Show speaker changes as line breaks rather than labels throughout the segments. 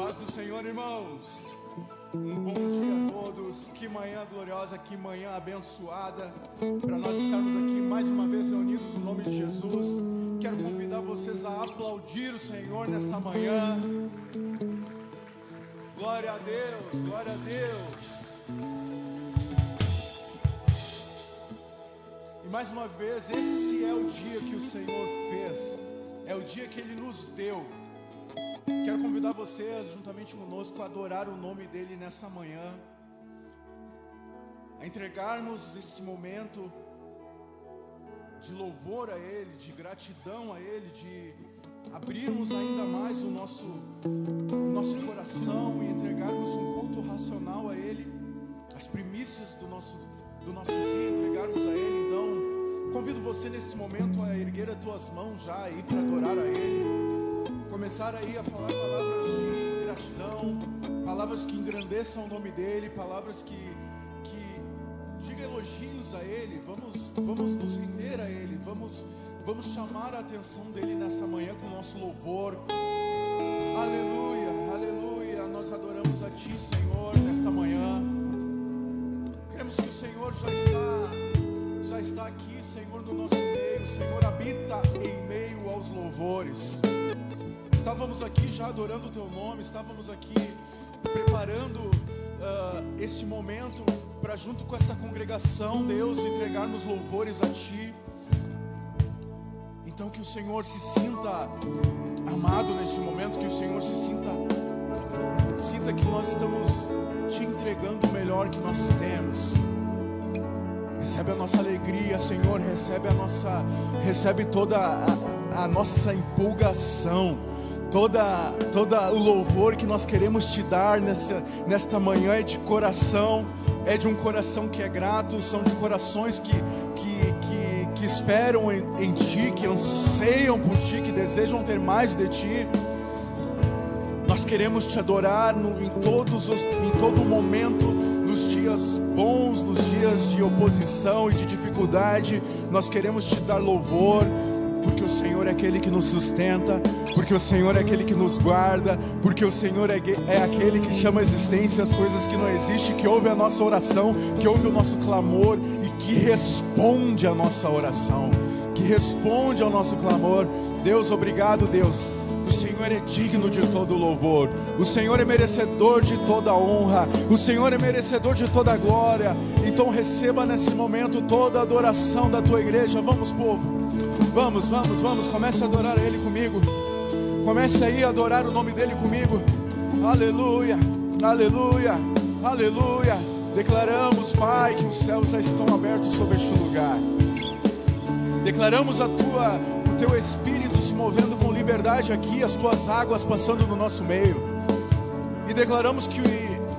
Paz do Senhor, irmãos. Um bom dia a todos. Que manhã gloriosa, que manhã abençoada, para nós estarmos aqui mais uma vez reunidos no nome de Jesus. Quero convidar vocês a aplaudir o Senhor nessa manhã. Glória a Deus, glória a Deus. E mais uma vez, esse é o dia que o Senhor fez, é o dia que Ele nos deu. Quero convidar vocês, juntamente conosco, a adorar o nome dEle nessa manhã, a entregarmos esse momento de louvor a Ele, de gratidão a Ele, de abrirmos ainda mais o nosso coração e entregarmos um culto racional a Ele, as primícias do nosso dia, entregarmos a Ele. Então, convido você nesse momento a erguer as tuas mãos já aí para adorar a Ele. Começar aí a falar palavras de gratidão, palavras que engrandeçam o nome dEle, palavras que digam elogios a Ele. Vamos nos render a Ele, vamos chamar a atenção dEle nessa manhã com o nosso louvor. Aleluia, aleluia, nós adoramos a Ti, Senhor, nesta manhã. Queremos que o Senhor já está aqui, Senhor, no nosso meio. O Senhor habita em meio aos louvores. Estávamos aqui já adorando o Teu nome, estávamos aqui preparando esse momento para, junto com essa congregação, Deus, entregarmos louvores a Ti. Então que o Senhor se sinta amado neste momento, que o Senhor sinta que nós estamos Te entregando o melhor que nós temos. Recebe a nossa alegria, Senhor, recebe toda a nossa empolgação, toda o louvor que nós queremos Te dar nesta manhã. É de coração, é de um coração que é grato, são de corações que esperam em Ti, que anseiam por Ti, que desejam ter mais de Ti. Nós queremos Te adorar em todo momento, nos dias bons, nos dias de oposição e de dificuldade. Nós queremos Te dar louvor, porque o Senhor é aquele que nos sustenta, porque o Senhor é aquele que nos guarda, porque o Senhor é aquele que chama a existência as coisas que não existem, que ouve a nossa oração, que ouve o nosso clamor e que responde a nossa oração, que responde ao nosso clamor. Deus, obrigado, Deus. O Senhor é digno de todo louvor, o Senhor é merecedor de toda honra, o Senhor é merecedor de toda glória. Então receba nesse momento toda a adoração da Tua igreja. Vamos, povo, vamos, comece a adorar a Ele comigo. Comece aí a adorar o nome dEle comigo. Aleluia, aleluia, aleluia. Declaramos, Pai, que os céus já estão abertos sobre este lugar. Declaramos o Teu Espírito se movendo com liberdade aqui, as Tuas águas passando no nosso meio. E declaramos que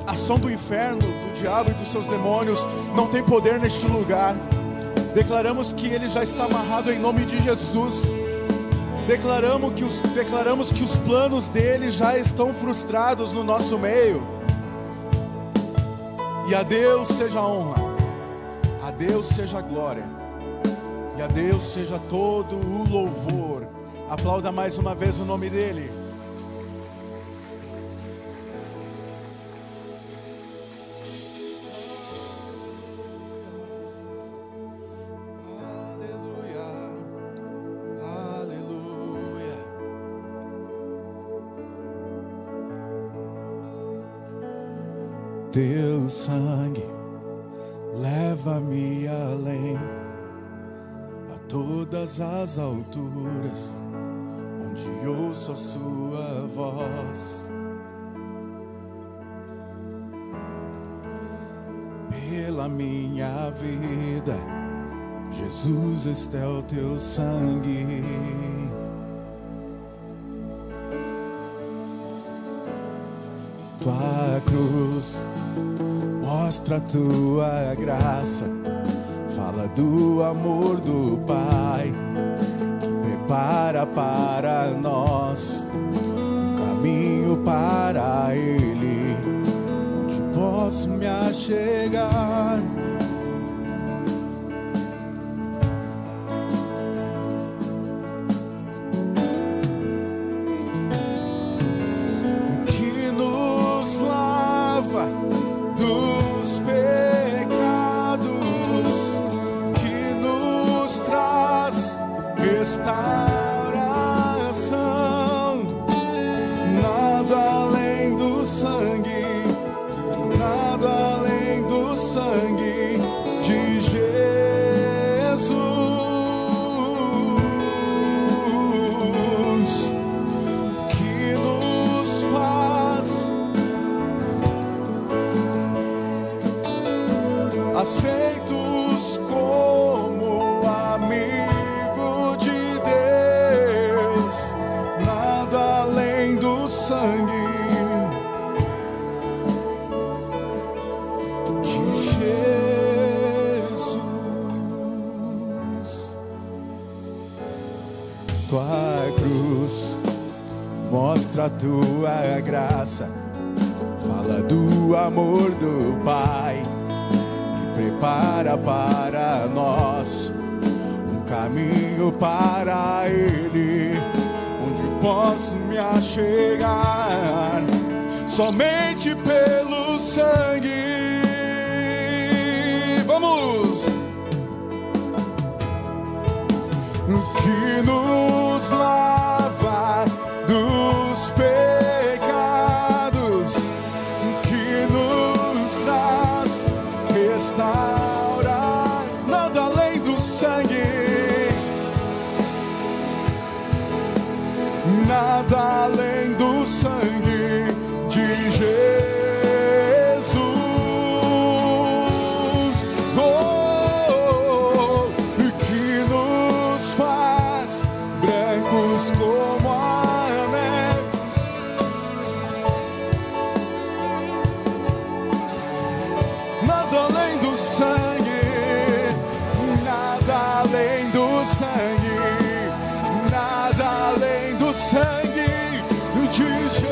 a ação do inferno, do diabo e dos seus demônios não tem poder neste lugar. Declaramos que ele já está amarrado em nome de Jesus. Declaramos que os planos dele já estão frustrados no nosso meio. E a Deus seja a honra, a Deus seja a glória, e a Deus seja todo o louvor. Aplauda mais uma vez o nome dEle. Aleluia, aleluia. Teu sangue leva-me além, todas as alturas, onde ouço a Sua voz. Pela minha vida, Jesus, este é o Teu sangue. Tua cruz mostra a Tua graça, fala do amor do Pai, que prepara para nós um caminho para Ele, onde posso me achegar. Que no sangue de Jesus. Tua cruz mostra a tua graça, fala do amor do Pai, que prepara para nós um caminho para Ele, onde posso me achegar somente pelo sangue. Vamos! Que nos lava dos pecados, que nos traz restaurar. Nada além do sangue, nada além do sangue de Jesus. Que nos faz brancos como a neve. Nada além do sangue, nada além do sangue, nada além do sangue de Jesus.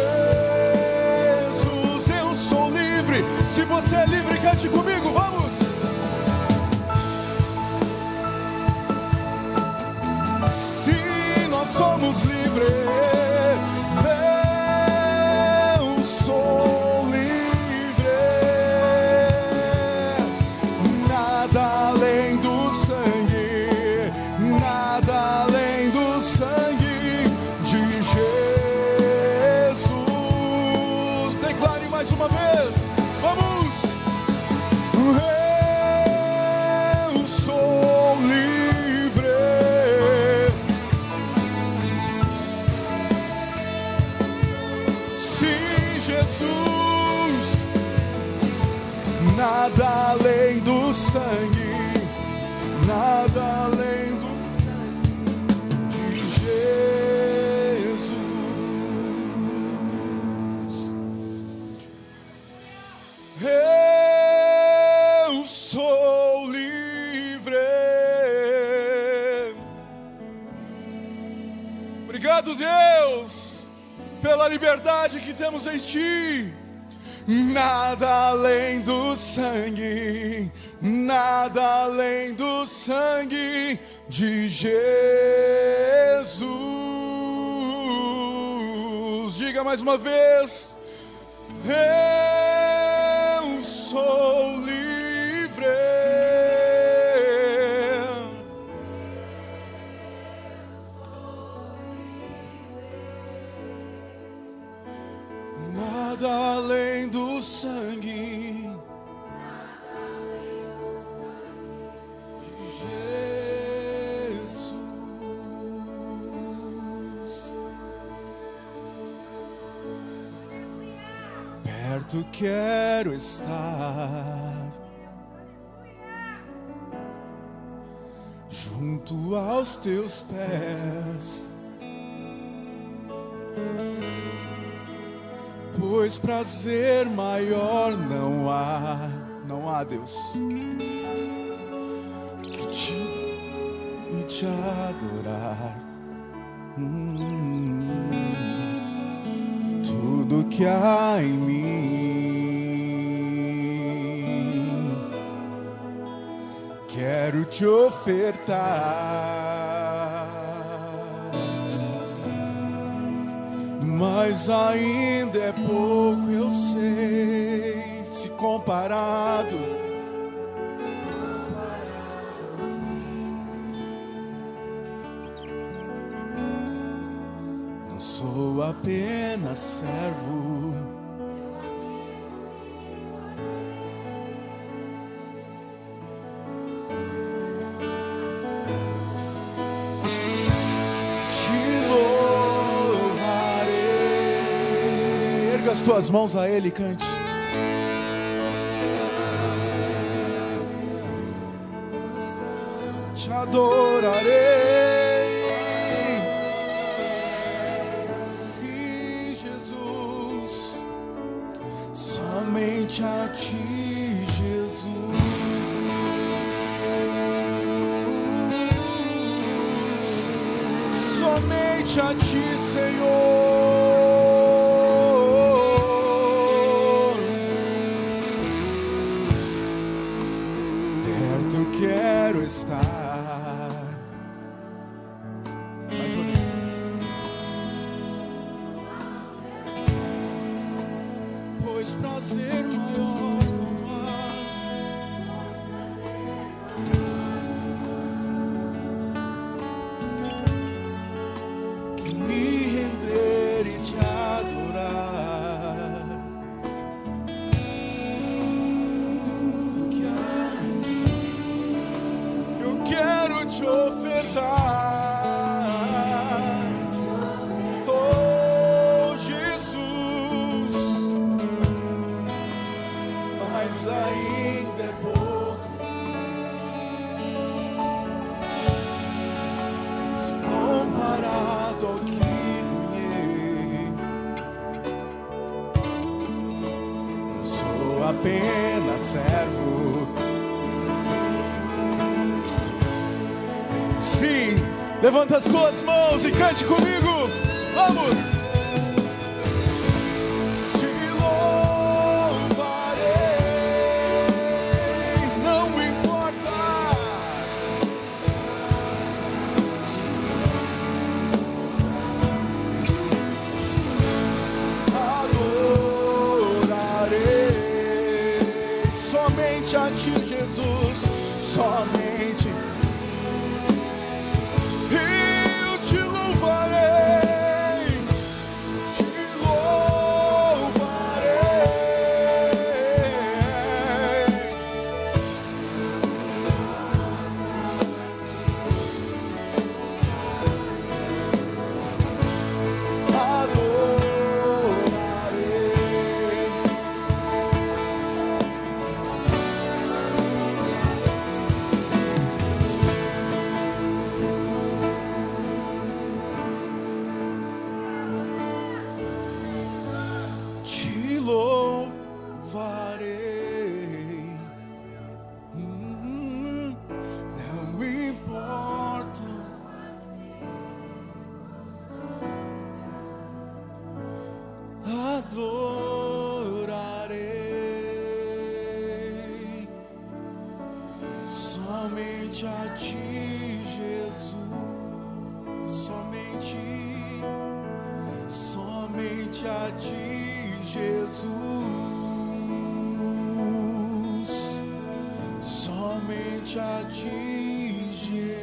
Eu sou livre. Se você é livre, cante comigo, vamos! Se nós somos livres, eu sou livre. Nada além do sangue, nada além do sangue de Jesus. Declare mais uma vez, vamos! Eu sou livre. Sim, Jesus. Nada além do sangue, nada além do sangue de Jesus. Eu sou livre. Obrigado, Deus, pela liberdade que temos em Ti. Nada além do sangue, nada além do sangue de Jesus. Diga mais uma vez: eu sou livre. Nada além do sangue de Jesus. Perto quero estar, junto aos teus pés, pois prazer maior não há, Deus, que te adorar. Tudo que há em mim quero te ofertar, mas ainda é pouco, eu sei, se comparado. Não sou apenas servo, as tuas mãos a Ele, cante. Te adorarei, sim, Jesus. somente a ti, Jesus. Somente a ti, Senhor. Perto quero estar. Mais ou menos. Pois prazer maior não há. Que me render e te adorar. Tudo que há em mim eu quero te ofertar. Oh, Jesus, mas ainda é pouco se comparado ao que ganhei. Eu sou apenas servo. Sim, levanta as tuas mãos e cante comigo. Vamos! Te louvarei, não importa. Adorarei somente a ti, Jesus. Somente eu te louvarei, te louvarei. Adorarei. Te louvarei, não importa. Adorarei somente a ti, Jesus. Somente a ti, Jesus. Somente a ti, Jesus.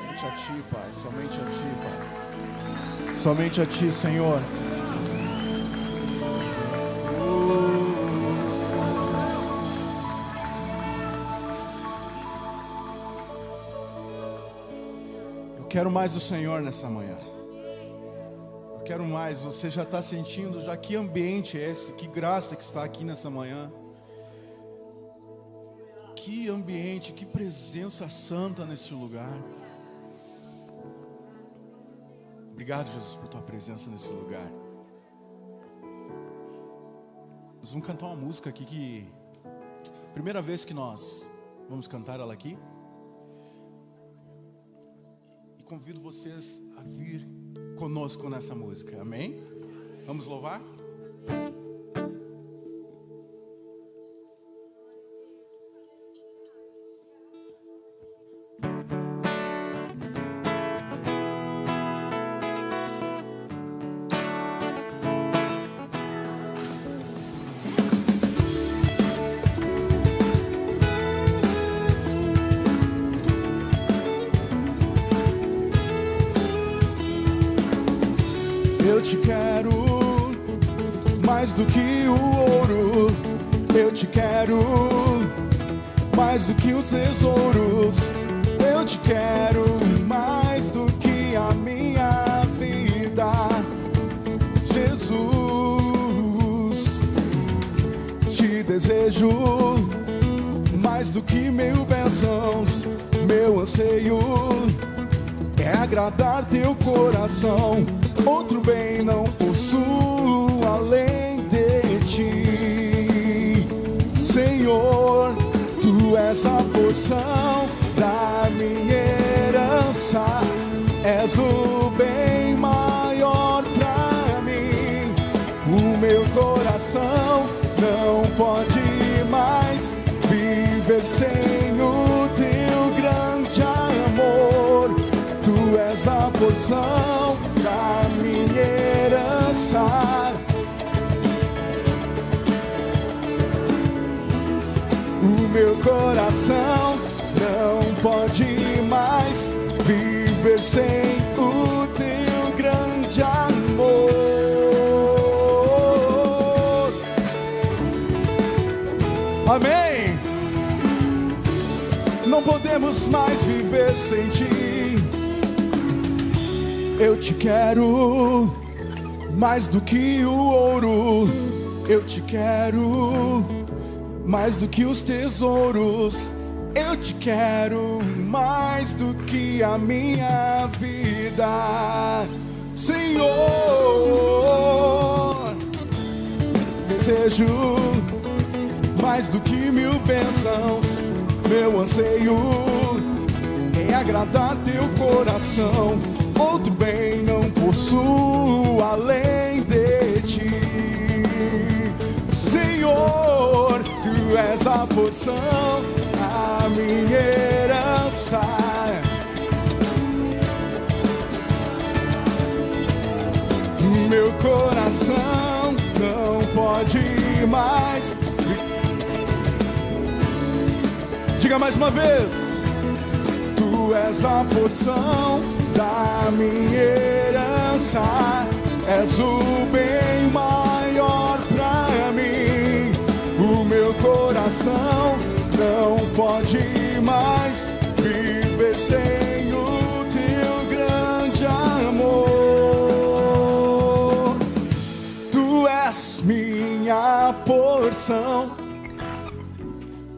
Somente a ti, Pai. Somente a ti, Pai. Somente a ti, Senhor. Eu quero mais do Senhor nessa manhã. Eu quero mais. Você já está sentindo já que ambiente é esse? Que graça que está aqui nessa manhã. Que ambiente, que presença santa nesse lugar. Obrigado, Jesus, por tua presença nesse lugar. Nós vamos cantar uma música aqui que... Primeira vez que nós vamos cantar ela aqui. E convido vocês a vir conosco nessa música, amém? Vamos louvar? Eu te quero mais do que o ouro. Eu te quero mais do que os tesouros. Eu te quero mais do que a minha vida, Jesus. Te desejo mais do que mil bênçãos. Meu anseio é a agradar teu coração. Outro bem não possuo além de ti. Senhor, tu és a porção da minha herança, és o bem maior pra mim. O meu coração não pode mais viver sem o teu grande amor. Tu és a porção da minha herança. O meu coração não pode mais viver sem o teu grande amor. Amém. Não podemos mais viver sem ti. Eu te quero mais do que o ouro. Eu te quero mais do que os tesouros. Eu te quero mais do que a minha vida, Senhor. Desejo mais do que 1000 bênçãos. Meu anseio em agradar teu coração. Outro bem não possuo além de ti. Senhor, tu és a porção, a minha herança. Meu coração não pode mais. Diga mais uma vez. Tu és a porção da minha herança, és o bem maior pra mim. O meu coração não pode mais viver sem o teu grande amor. Tu és minha porção,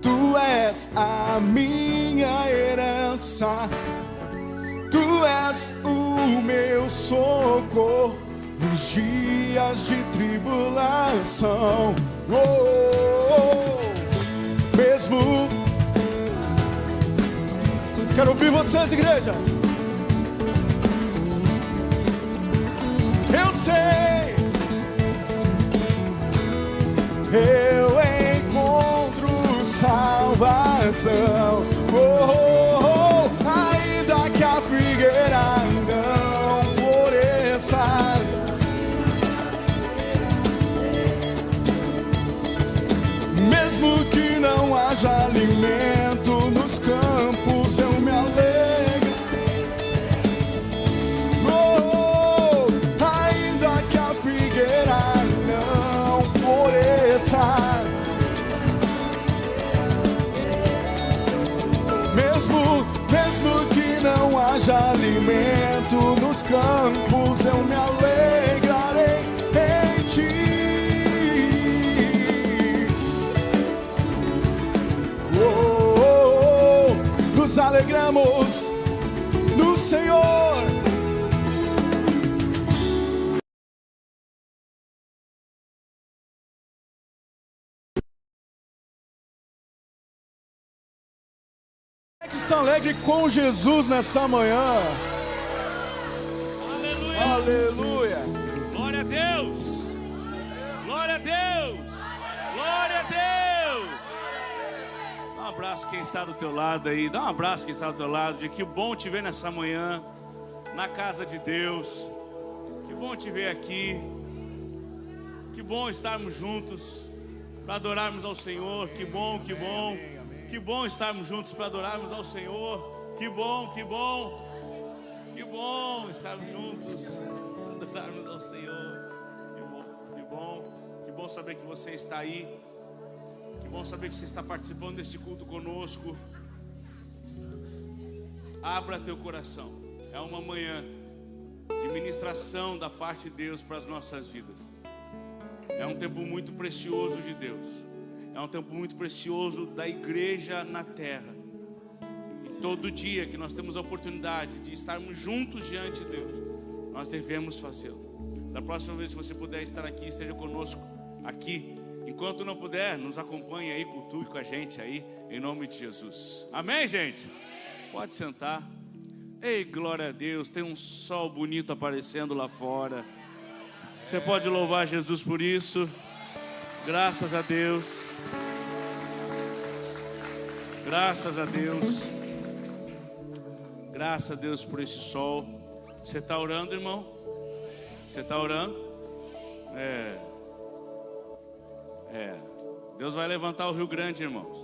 tu és a minha herança. Tu és o meu socorro nos dias de tribulação. Oh, oh, oh. Mesmo. Quero ouvir vocês, igreja. Eu sei, eu encontro salvação. Oh, oh, oh. Ainda que a figueira não floresça, mesmo que não haja alimento nos campos, eu me alegro. Oh, ainda que a figueira não floresça, mesmo que não haja alimento nos campos, eu me alegrarei em ti. Nos alegramos no Senhor. Que está alegre com Jesus nessa manhã.
Aleluia.
Aleluia.
Glória a Deus. Glória a Deus. Glória a Deus. Dá um abraço quem está do teu lado aí. Dá um abraço quem está do teu lado. De que bom te ver nessa manhã na casa de Deus. Que bom te ver aqui. Que bom estarmos juntos para adorarmos ao Senhor. Que bom, que bom. Que bom estarmos juntos para adorarmos ao Senhor. Que bom, que bom. Que bom estarmos juntos para adorarmos ao Senhor. Que bom, que bom. Que bom saber que você está aí. Que bom saber que você está participando desse culto conosco. Abra teu coração. É uma manhã de ministração da parte de Deus para as nossas vidas. É um tempo muito precioso de Deus. É um tempo muito precioso da igreja na terra. E todo dia que nós temos a oportunidade de estarmos juntos diante de Deus, nós devemos fazê-lo. Da próxima vez que você puder estar aqui, esteja conosco aqui. Enquanto não puder, nos acompanhe aí, cultue com a gente aí, em nome de Jesus. Amém, gente? Pode sentar. Ei, glória a Deus, tem um sol bonito aparecendo lá fora. Você pode louvar Jesus por isso. Graças a Deus. Graças a Deus. Graças a Deus por esse sol. Você está orando, irmão? Você está orando? Deus vai levantar o Rio Grande, irmãos.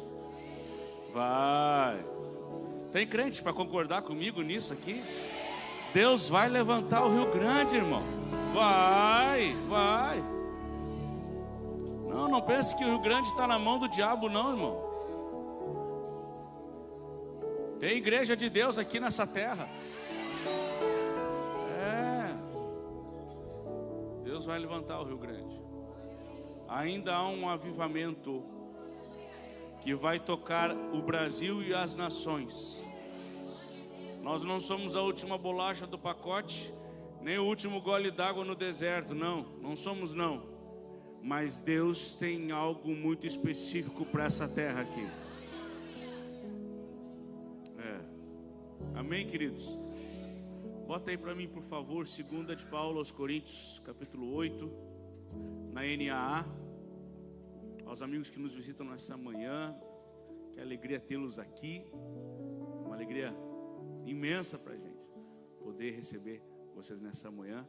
Vai. Tem crente para concordar comigo nisso aqui? Deus vai levantar o Rio Grande, irmão. Vai. Não pense que o Rio Grande está na mão do diabo, não, irmão. Tem igreja de Deus aqui nessa terra. Deus vai levantar o Rio Grande. Ainda há um avivamento que vai tocar o Brasil e as nações. Nós não somos a última bolacha do pacote, nem o último gole d'água no deserto, não somos não. Mas Deus tem algo muito específico para essa terra aqui. Amém, queridos? Bota aí para mim, por favor, 2 de Paulo aos Coríntios, capítulo 8, na NAA. Aos amigos que nos visitam nessa manhã, que alegria tê-los aqui. Uma alegria imensa para a gente poder receber vocês nessa manhã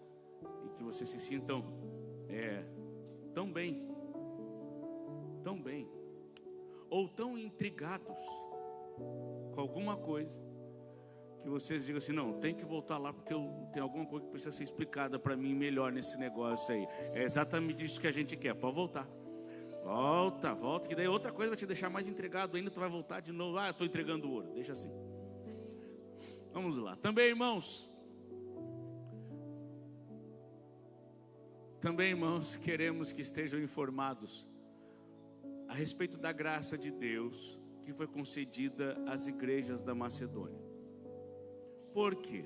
e que vocês se sintam tão bem, ou tão intrigados com alguma coisa, que vocês digam assim: não, tem que voltar lá porque tem alguma coisa que precisa ser explicada para mim melhor nesse negócio aí. É exatamente isso que a gente quer. Pode voltar. Volta, que daí outra coisa vai te deixar mais intrigado ainda. Tu vai voltar de novo. Eu estou entregando ouro. Deixa assim. Vamos lá. Também, irmãos, queremos que estejam informados a respeito da graça de Deus que foi concedida às igrejas da Macedônia. Por quê?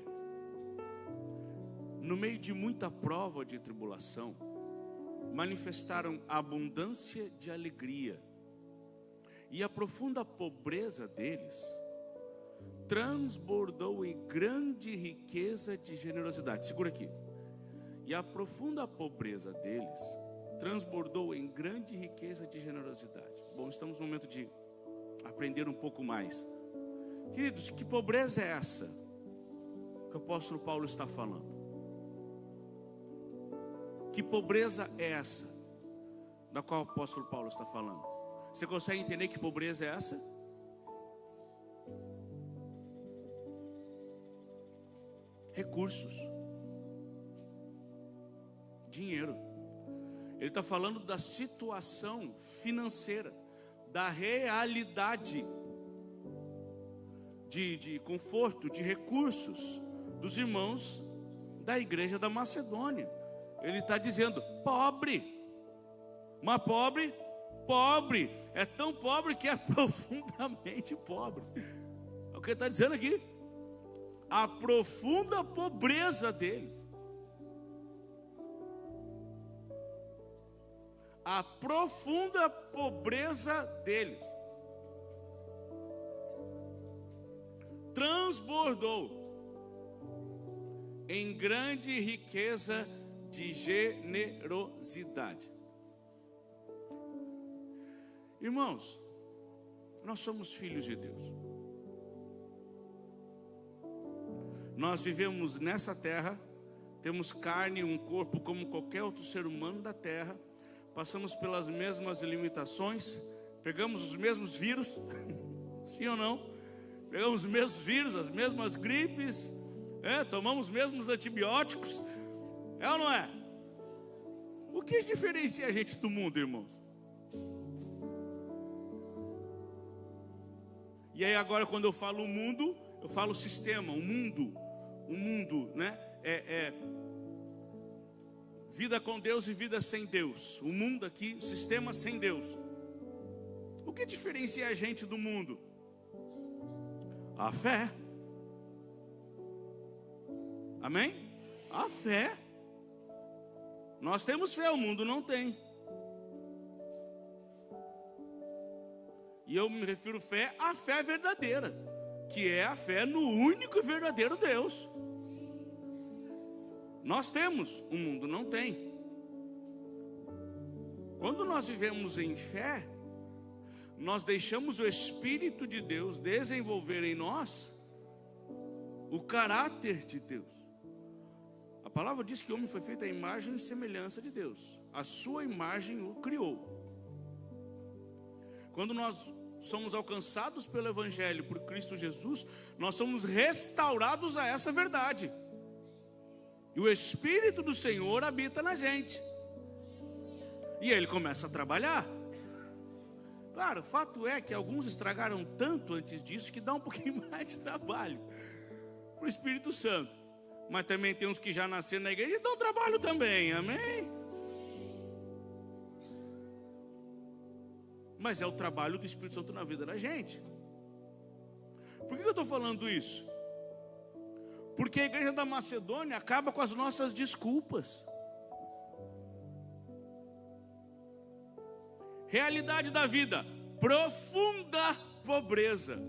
No meio de muita prova de tribulação, manifestaram abundância de alegria, e a profunda pobreza deles transbordou em grande riqueza de generosidade. Segura aqui. E a profunda pobreza deles transbordou em grande riqueza de generosidade. Bom, estamos no momento de aprender um pouco mais. Queridos, que pobreza é essa que o apóstolo Paulo está falando? Que pobreza é essa da qual o apóstolo Paulo está falando? Você consegue entender que pobreza é essa? Recursos, dinheiro. Ele está falando da situação financeira, da realidade de conforto, de recursos dos irmãos da igreja da Macedônia. Ele está dizendo: pobre, mas pobre, é tão pobre que é profundamente pobre. É o que ele está dizendo aqui. A profunda pobreza deles. A profunda pobreza deles transbordou em grande riqueza de generosidade. Irmãos, nós somos filhos de Deus. Nós vivemos nessa terra, temos carne e um corpo como qualquer outro ser humano da terra, passamos pelas mesmas limitações, pegamos os mesmos vírus, sim ou não? Pegamos os mesmos vírus, as mesmas gripes, tomamos os mesmos antibióticos, é ou não é? O que diferencia a gente do mundo, irmãos? E aí agora quando eu falo o mundo, eu falo o sistema, o mundo, né? Vida com Deus e vida sem Deus. O mundo aqui, o sistema sem Deus. O que diferencia a gente do mundo? A fé. Amém? A fé. Nós temos fé, o mundo não tem. E eu me refiro fé à fé verdadeira, que é a fé no único e verdadeiro Deus. Nós temos, o mundo não tem. Quando nós vivemos em fé, nós deixamos o Espírito de Deus desenvolver em nós o caráter de Deus. A palavra diz que o homem foi feito à imagem e semelhança de Deus. A sua imagem o criou. Quando nós somos alcançados pelo Evangelho, por Cristo Jesus, nós somos restaurados a essa verdade. E o Espírito do Senhor habita na gente. E ele começa a trabalhar. Claro, o fato é que alguns estragaram tanto antes disso que dá um pouquinho mais de trabalho para o Espírito Santo. Mas também tem uns que já nasceram na igreja e dão trabalho também, amém? Mas é o trabalho do Espírito Santo na vida da gente. Por que eu estou falando isso? Porque a igreja da Macedônia acaba com as nossas desculpas. Realidade da vida, profunda pobreza.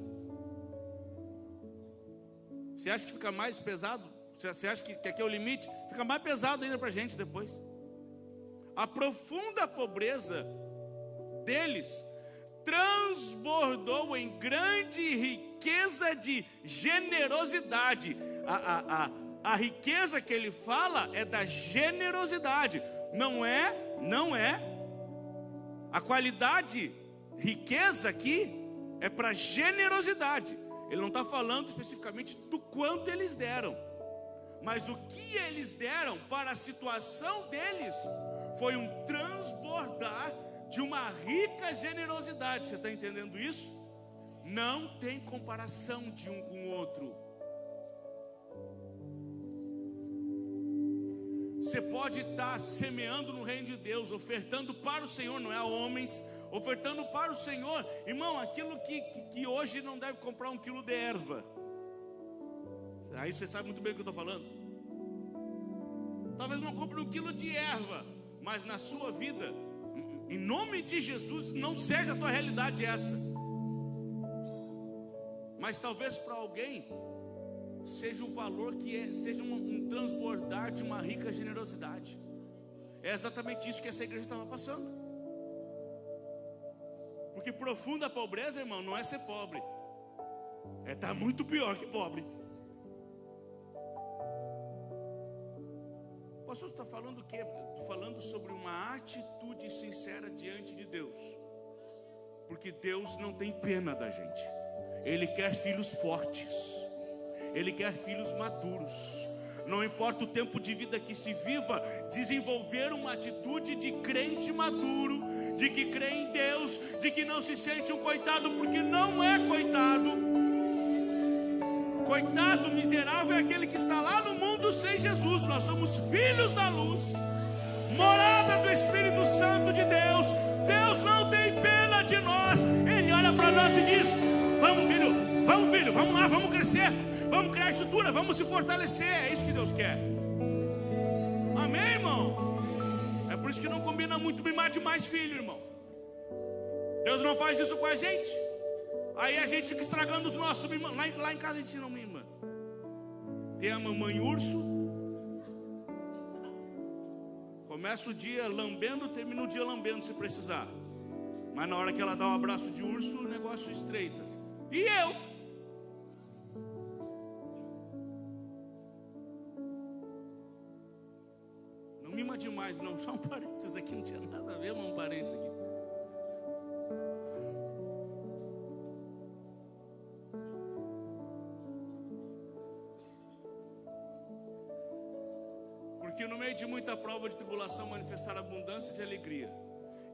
Você acha que fica mais pesado? Você acha que aqui é o limite? Fica mais pesado ainda para a gente depois. A profunda pobreza deles transbordou em grande riqueza de generosidade. A riqueza que ele fala é da generosidade. Não é a qualidade, riqueza aqui é para generosidade. Ele não está falando especificamente do quanto eles deram, mas o que eles deram para a situação deles foi um transbordar de uma rica generosidade. Você está entendendo isso? Não tem comparação de um com o outro. Você pode estar semeando no reino de Deus, ofertando para o Senhor, não é a homens, ofertando para o Senhor, irmão, aquilo que hoje não deve comprar 1 quilo de erva. Aí você sabe muito bem o que eu estou falando. Talvez não compre 1 quilo de erva, mas na sua vida, em nome de Jesus, não seja a tua realidade essa. Mas talvez para alguém seja o valor seja um transbordar de uma rica generosidade. É exatamente isso que essa igreja estava passando. Porque profunda pobreza, irmão, não é ser pobre, é estar muito pior que pobre. O pastor está falando o quê? Estou falando sobre uma atitude sincera diante de Deus. Porque Deus não tem pena da gente. Ele quer filhos fortes, Ele quer filhos maduros. Não importa o tempo de vida que se viva, desenvolver uma atitude de crente maduro, de que crê em Deus, de que não se sente um coitado, porque não é coitado. Coitado, miserável é aquele que está lá no mundo sem Jesus. Nós somos filhos da luz, morada do Espírito Santo de Deus. Deus não tem pena de nós. Ele olha para nós e diz: vamos filho, vamos lá, vamos crescer, vamos criar estrutura, vamos se fortalecer. É isso que Deus quer. Amém, irmão? É por isso que não combina muito mimar demais filho, irmão. Deus não faz isso com a gente. Aí a gente fica estragando os nossos mimãs. Lá em casa a gente não mima. Tem a mamãe urso. Começa o dia lambendo, termina o dia lambendo se precisar. Mas na hora que ela dá um abraço de urso, o negócio estreita. E eu? Não mima demais não. Só um parênteses aqui, não tinha nada a ver, mas um parênteses aqui. Porque no meio de muita prova de tribulação manifestaram abundância de alegria.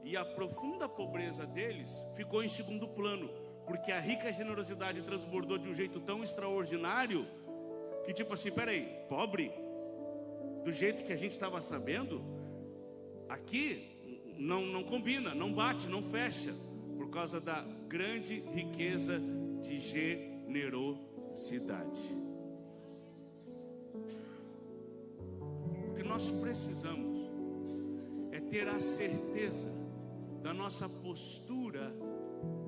E a profunda pobreza deles ficou em segundo plano, porque a rica generosidade transbordou de um jeito tão extraordinário que tipo assim, peraí, pobre? Do jeito que a gente estava sabendo, aqui não combina, não bate, não fecha, por causa da grande riqueza de generosidade. O que nós precisamos é ter a certeza da nossa postura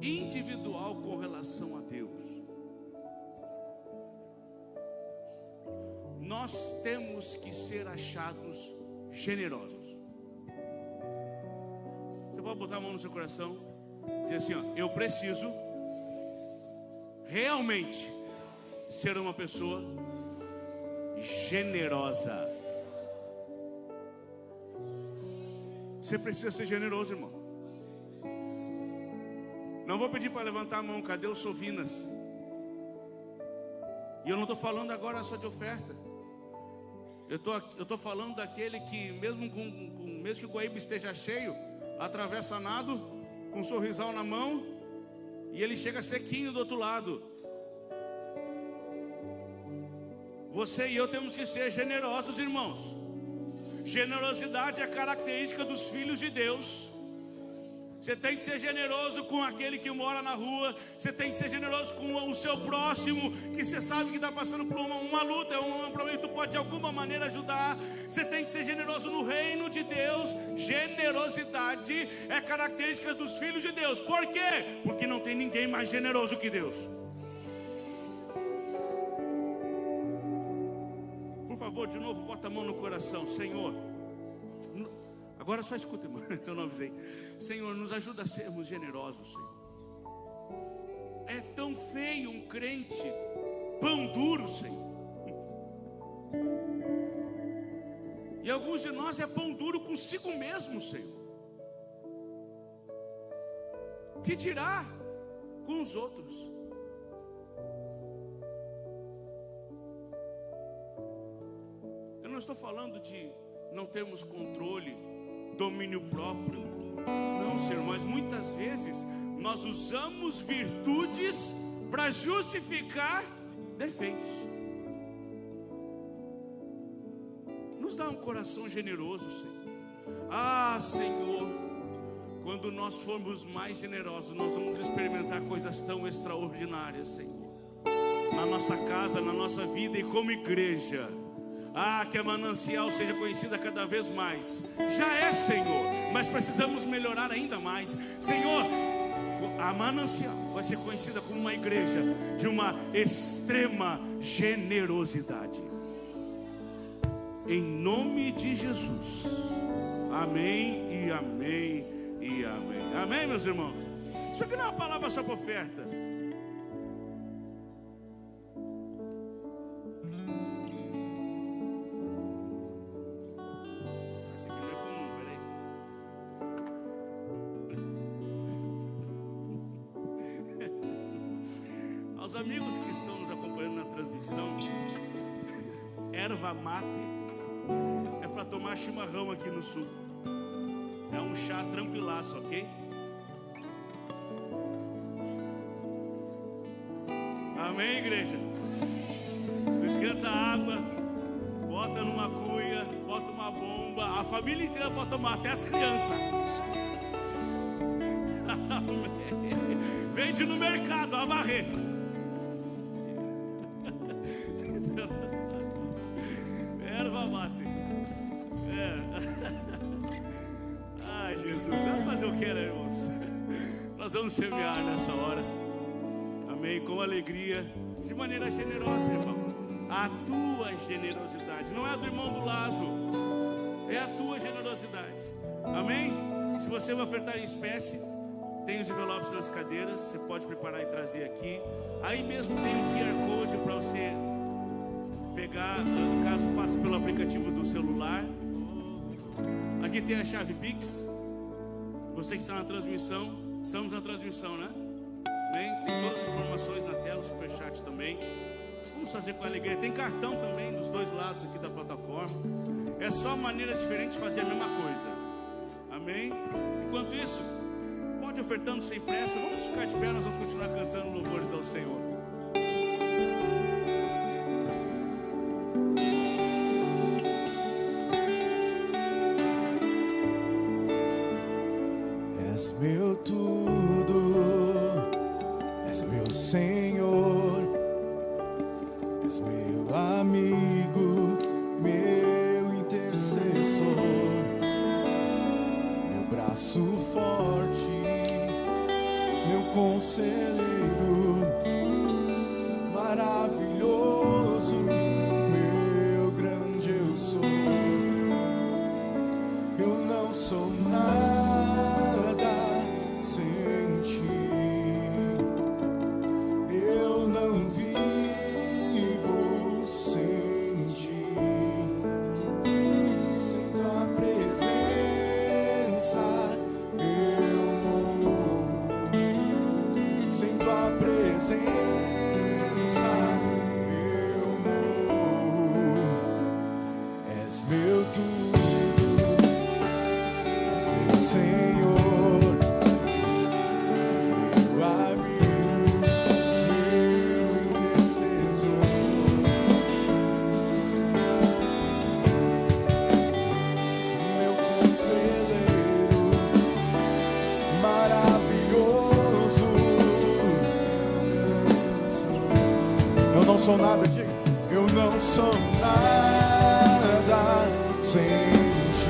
individual com relação a Deus. Nós temos que ser achados generosos. Você pode botar a mão no seu coração e dizer assim, ó, eu preciso realmente ser uma pessoa generosa. Você precisa ser generoso, irmão. Não vou pedir para levantar a mão. Cadê os Sovinas? E eu não estou falando agora só de oferta. Eu estou falando daquele que mesmo que o Guaíba esteja cheio, atravessa nado, com um sorrisal na mão, e ele chega sequinho do outro lado. Você e eu temos que ser generosos, irmãos. Generosidade é característica dos filhos de Deus. Você tem que ser generoso com aquele que mora na rua. Você tem que ser generoso com o seu próximo, que você sabe que está passando por uma luta, um problema que tu pode de alguma maneira ajudar. Você tem que ser generoso no reino de Deus. Generosidade é característica dos filhos de Deus. Por quê? Porque não tem ninguém mais generoso que Deus. Por favor, de novo, bota a mão no coração. Senhor, agora só escuta, irmão, eu não avisei. Senhor, nos ajuda a sermos generosos, Senhor. É tão feio um crente pão duro, Senhor. E alguns de nós é pão duro consigo mesmo, Senhor. Que dirá com os outros? Eu não estou falando de não termos controle, domínio próprio. Não, Senhor, mas muitas vezes nós usamos virtudes para justificar defeitos. Nos dá um coração generoso, Senhor. Ah, Senhor, quando nós formos mais generosos, nós vamos experimentar coisas tão extraordinárias, Senhor, na nossa casa, na nossa vida e como igreja. Ah, que a Manancial seja conhecida cada vez mais. Já é, Senhor, mas precisamos melhorar ainda mais. Senhor, a Manancial vai ser conhecida como uma igreja de uma extrema generosidade. Em nome de Jesus. Amém e amém e amém. Amém, meus irmãos? Isso aqui não é uma palavra só para oferta. Aos amigos que estão nos acompanhando na transmissão, erva mate é para tomar chimarrão aqui no sul. É um chá tranquilaço, ok? Amém, igreja? Tu esquenta a água, bota numa cuia, bota uma bomba, a família inteira pode tomar, até as crianças. Vende no mercado, a varrer. Erva mate. Ai, Jesus, vamos fazer o que, né, irmãos? Nós vamos semear nessa hora. Amém, com alegria, de maneira generosa, irmão. A tua generosidade, não é a do irmão do lado, é a tua generosidade. Amém? Se você vai ofertar em espécie, tem os envelopes nas cadeiras, você pode preparar e trazer aqui. Aí mesmo tem um QR Code para você pegar, caso faça pelo aplicativo do celular. Aqui tem a chave Pix. Você que está na transmissão, estamos na transmissão, né? Bem, tem todas as informações na tela, o superchat também. Vamos fazer com alegria. Tem cartão também nos dois lados aqui da plataforma. É só maneira diferente de fazer a mesma coisa. Amém? Enquanto isso, pode ir ofertando sem pressa. Vamos ficar de pé, nós vamos continuar cantando louvores ao Senhor.
És meu tudo, és meu Senhor, meu amigo, meu intercessor, meu braço forte, meu conselheiro, maravilhoso, meu grande eu sou. Eu não sou nada sem ti, eu não vivo sem ti. Sem tua presença eu morro, sem tua presença eu morro. És meu tudo, és meu Senhor, és meu amigo, meu intercessor, meu conselheiro, maravilhoso. Eu não sou nada, diga. Eu não sou nada sem ti.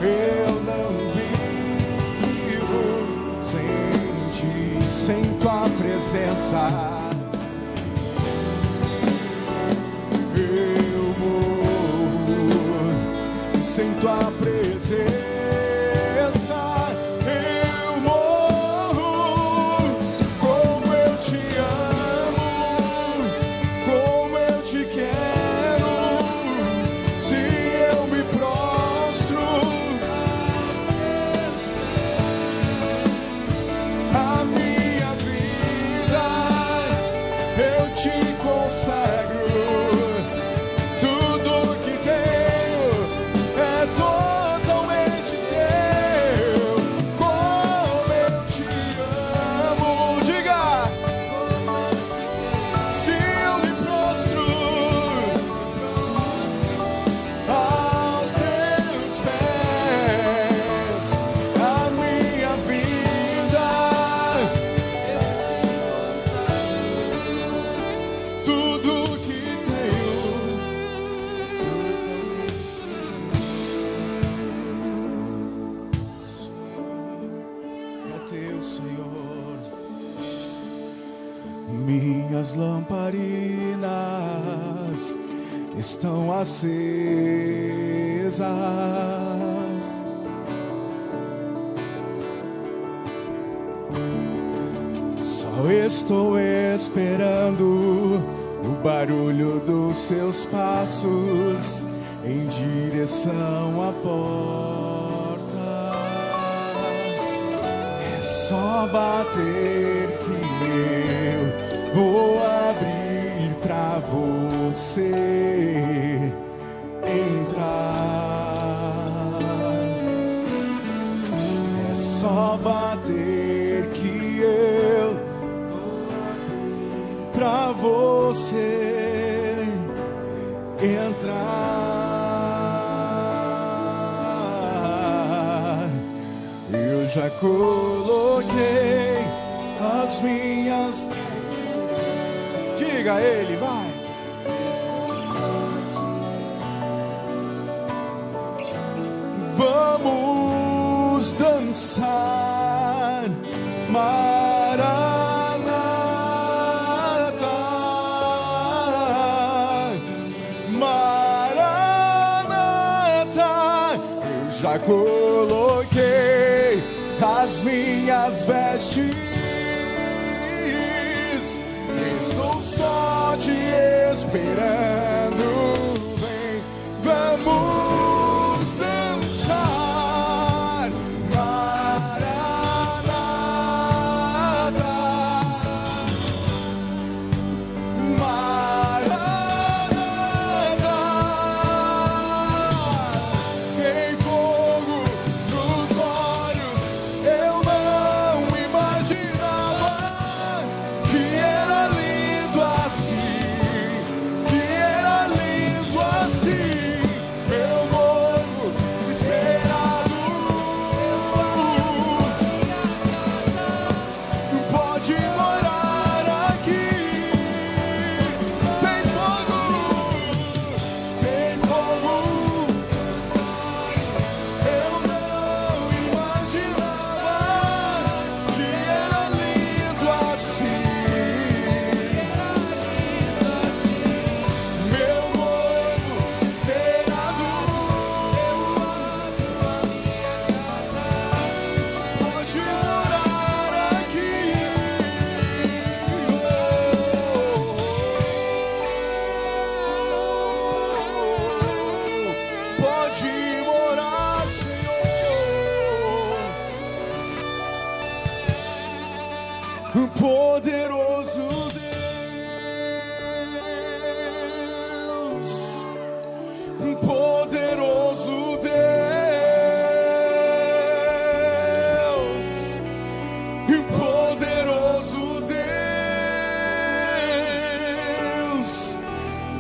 Eu não vivo sem ti, sem tua presença. Eu morro, sem tua presença. Eu morro. Como eu te amo, como eu te quero. Se eu me prostro, a minha vida eu te consagro. Tudo que tenho é totalmente teu. Como eu te amo, diga. Se eu me prostro aos teus pés, a minha vida, tudo que tenho é teu, Senhor. Minhas lamparinas estão acesas. Só estou esperando o barulho dos seus passos em direção à porta. É só bater que eu vou abrir pra você entrar. É só bater que eu vou abrir pra você entrar. Eu já coloquei as minhas. Diga a ele, vai. Vamos dançar, Maranata, Maranata. Eu já coloquei as minhas vestes, estou só te esperando. Vem, vamos dançar, Maranata, Maranata. Tem fogo nos olhos, eu não imaginava que era lindo assim, que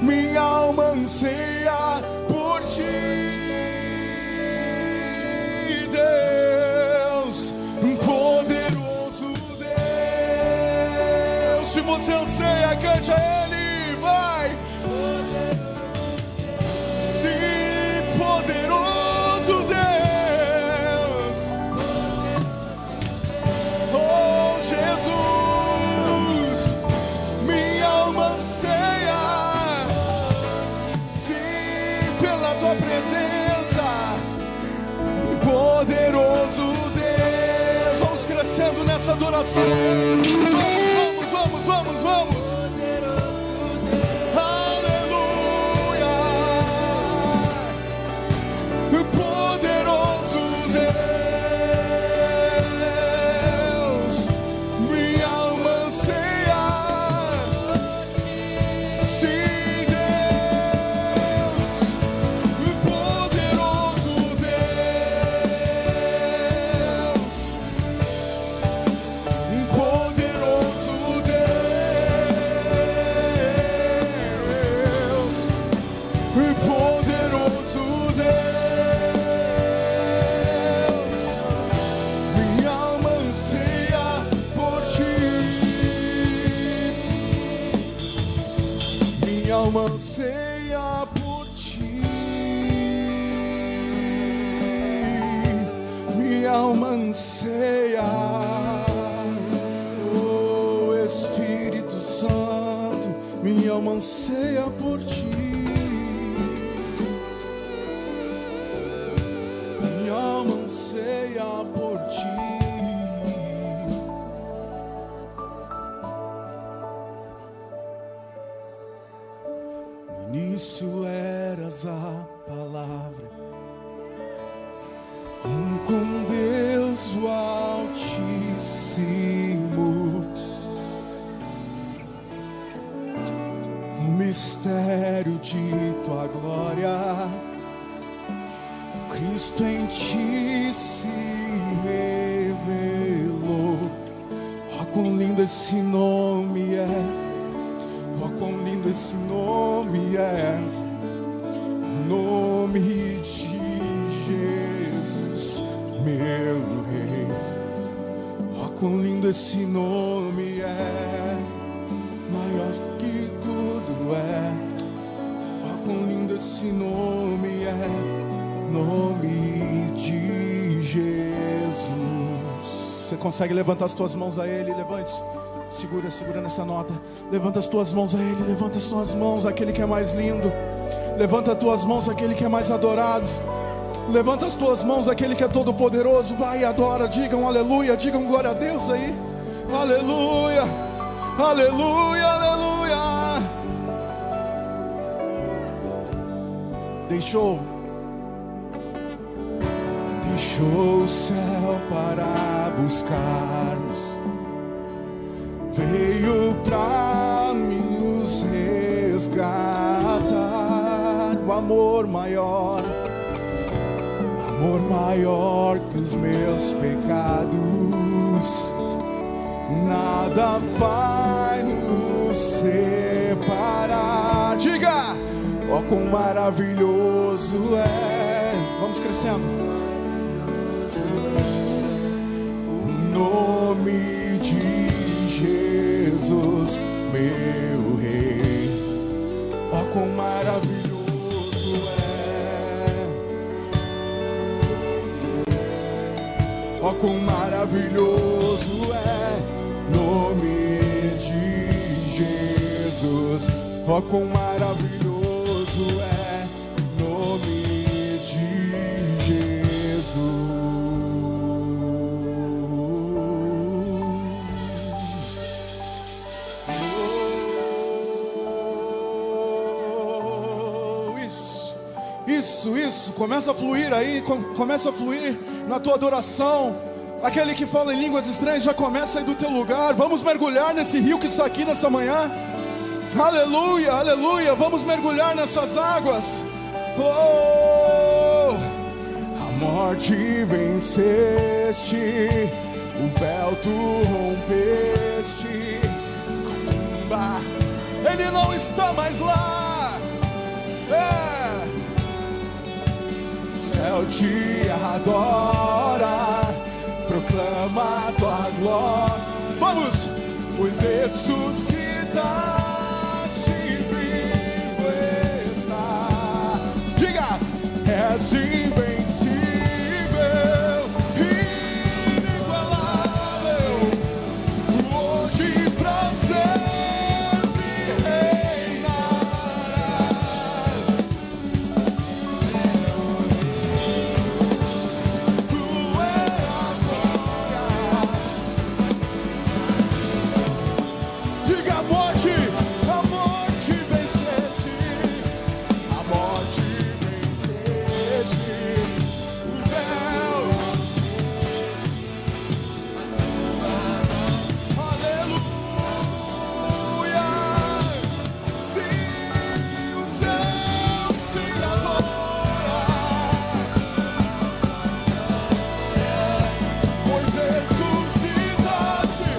minha alma anseia por ti, Deus, poderoso Deus. Se você anseia, cante a Ele, vai. Sim, poderoso Deus, oh Jesus, minha alma anseia, sim, pela tua presença, poderoso Deus. Vamos crescendo nessa adoração. Vamos. Aleluia. Poderoso Deus, minha alma anseia. Sim, Deus, poderoso Deus, poderoso Deus, poderoso Deus, minha alma anseia por ti, minha alma anseia por ti, minha alma anseia, oh Espírito Santo, minha alma anseia por ti, minha alma anseia por ti. No início eras a palavra, com Deus o Altíssimo, o mistério de tua glória, Cristo em ti se revelou. Oh, quão lindo esse nome é, oh, quão lindo esse nome é, o nome de Jesus, meu Rei. Oh, quão lindo esse nome é, maior que tudo é. Oh, quão lindo esse nome é, nome de Jesus. Você consegue levantar as tuas mãos a Ele? Levante, segura nessa nota. Levanta as tuas mãos a Ele, levanta as tuas mãos àquele que é mais lindo. Levanta as tuas mãos àquele que é mais adorado. Levanta as tuas mãos àquele que é todo poderoso. Vai e adora, digam aleluia, digam glória a Deus aí. Aleluia, aleluia, aleluia. Deixou o céu para buscar-nos, veio pra nos resgatar. O amor maior que os meus pecados, nada vai nos separar. Diga, ó, quão maravilhoso é. Vamos crescendo. O nome de Jesus, meu Rei. Ó, quão maravilhoso é. Ó, quão maravilhoso é. Nome de Jesus. Ó, quão maravilhoso é. Nome de Jesus. Isso, começa a fluir aí, começa a fluir na tua adoração. Aquele que fala em línguas estranhas já começa aí do teu lugar. Vamos mergulhar nesse rio que está aqui nessa manhã. Aleluia, aleluia, vamos mergulhar nessas águas. Oh, a morte venceste, o véu tu rompeste, a tumba, ele não está mais lá. céu te adora, proclama a tua glória. Vamos! Pois ressuscitaste, vivo está. Diga! És invencível, inigualável, hoje e pra sempre reinarás. Tu é a glória. Diga a morte venceste, a morte venceste, o véu. Aleluia, sim, o céu te adora, pois ressuscitaste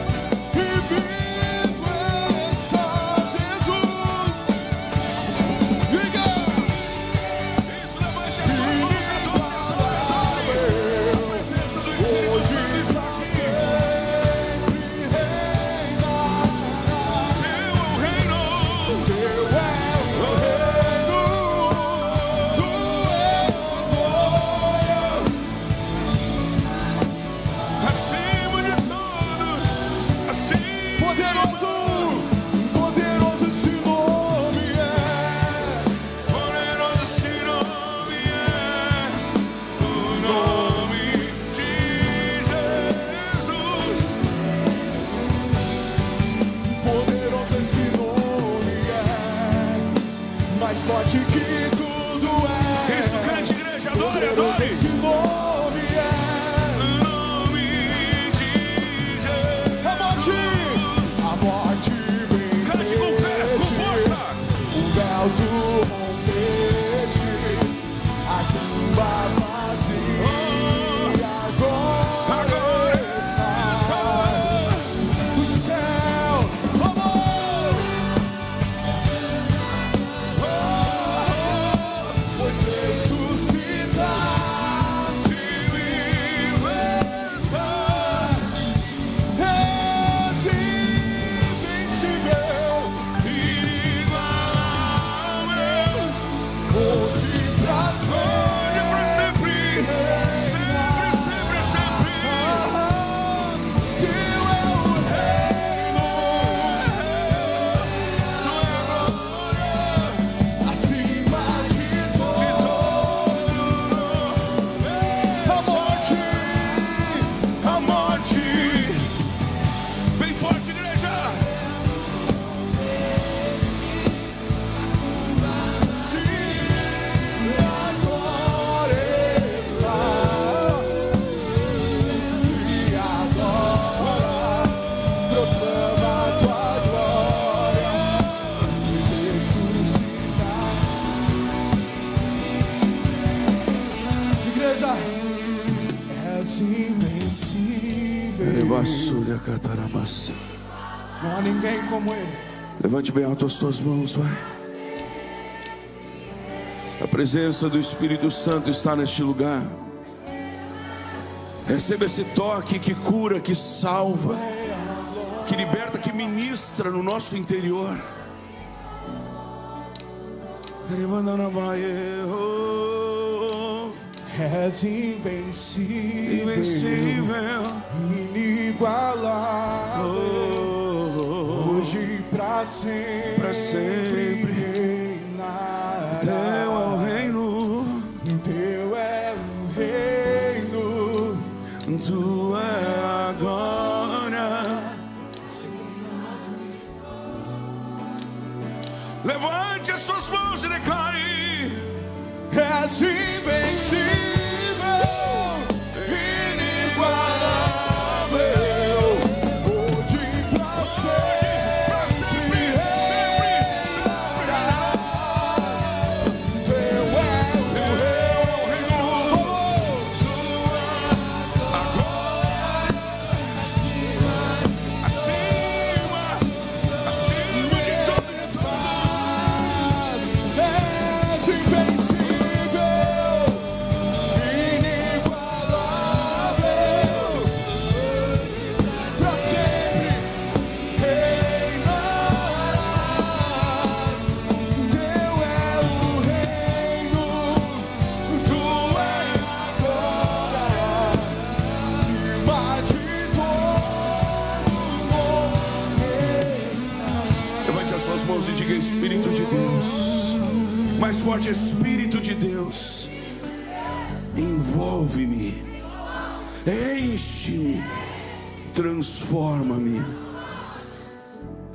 e vivo está Jesus. Diga!
Isso, levante as suas mãos a toda a presença do Espírito
Hoje
Santo está
para
aqui.
sempre reinarás.
Teu é o reino.
Teu é o reino, tu é a glória.
Acima de tudo, acima.
Poderoso esse nome é.
Poderoso esse nome é o nome de Jesus.
Poderoso esse nome é. Mais forte que tudo é.
Isso, cante, igreja, adore,
Poderoso
adore.
esse nome é.
O nome de Jesus.
A morte
Cante com fé, com força.
o véu tu rompeste, a tumba vazia agora está. O céu, amor, pois ressuscitaste, vivo está. És invencível,
Inigualável.
hoje pra
Hoje pra sempre. Sempre, sempre, sempre.
Teu é o reino,
Tu é a glória
acima de
de
todo. A morte,
bem forte, igreja.
sim, agora está. E agora proclama a tua glória, ressuscitar. Igreja, és invencível. Não há ninguém como Ele.
Levante bem alto as tuas mãos, vai. A presença do Espírito Santo está neste lugar. Receba esse toque que cura, que salva, que liberta, que ministra no nosso interior.
És invencível,
Invencível.
inigualável, hoje e pra
Pra
sempre
sempre.
reinarás.
Teu é o reino,
Teu é o reino,
tu é a glória. Levante as suas mãos e declare.
és invencível, inigualável, hoje e pra sempre reinarás. Teu é o reino,
Acima de todos.
és invencível,
Deus. Mais forte, Espírito de Deus. Envolve-me, enche-me, transforma-me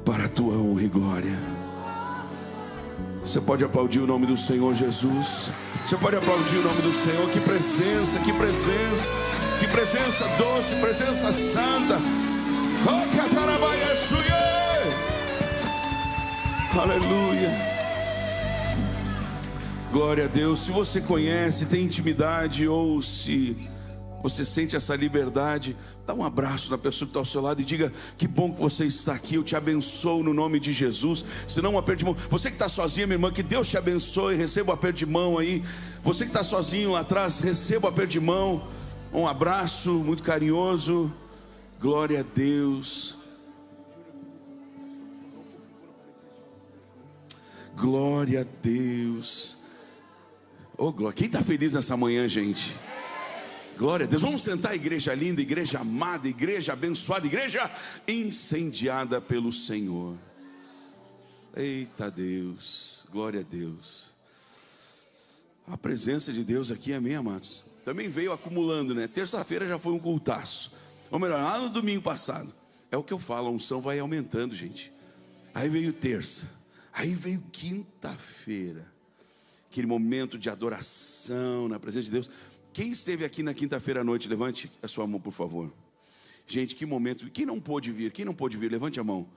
para a tua honra e glória. Você pode aplaudir o nome do Senhor Jesus. Você pode aplaudir o nome do Senhor. Que presença, que presença, que presença doce, presença santa. Aleluia. Glória a Deus. Se você conhece, tem intimidade, ou se você sente essa liberdade, dá um abraço na pessoa que está ao seu lado e diga: que bom que você está aqui, eu te abençoo no nome de Jesus. Se não, um aperto de mão. Você que está sozinha, minha irmã, que Deus te abençoe, receba um aperto de mão aí. Você que está sozinho lá atrás, receba um aperto de mão, um abraço muito carinhoso. Glória a Deus. Glória a Deus. Oh, glória. Quem está feliz nessa manhã, gente? Glória a Deus. Vamos sentar, igreja linda, igreja amada, igreja abençoada, igreja incendiada pelo Senhor. Eita Deus, glória a Deus. A presença de Deus aqui, amém, amados? Também veio acumulando, né? Terça-feira já foi um cultaço. Ou melhor, lá no domingo passado. É o que eu falo, a unção vai aumentando, gente. Aí veio terça, aí veio quinta-feira. Aquele momento de adoração na presença de Deus. Quem esteve aqui na quinta-feira à noite, levante a sua mão, por favor. Gente, que momento. Quem não pôde vir? Quem não pôde vir? Levante a mão.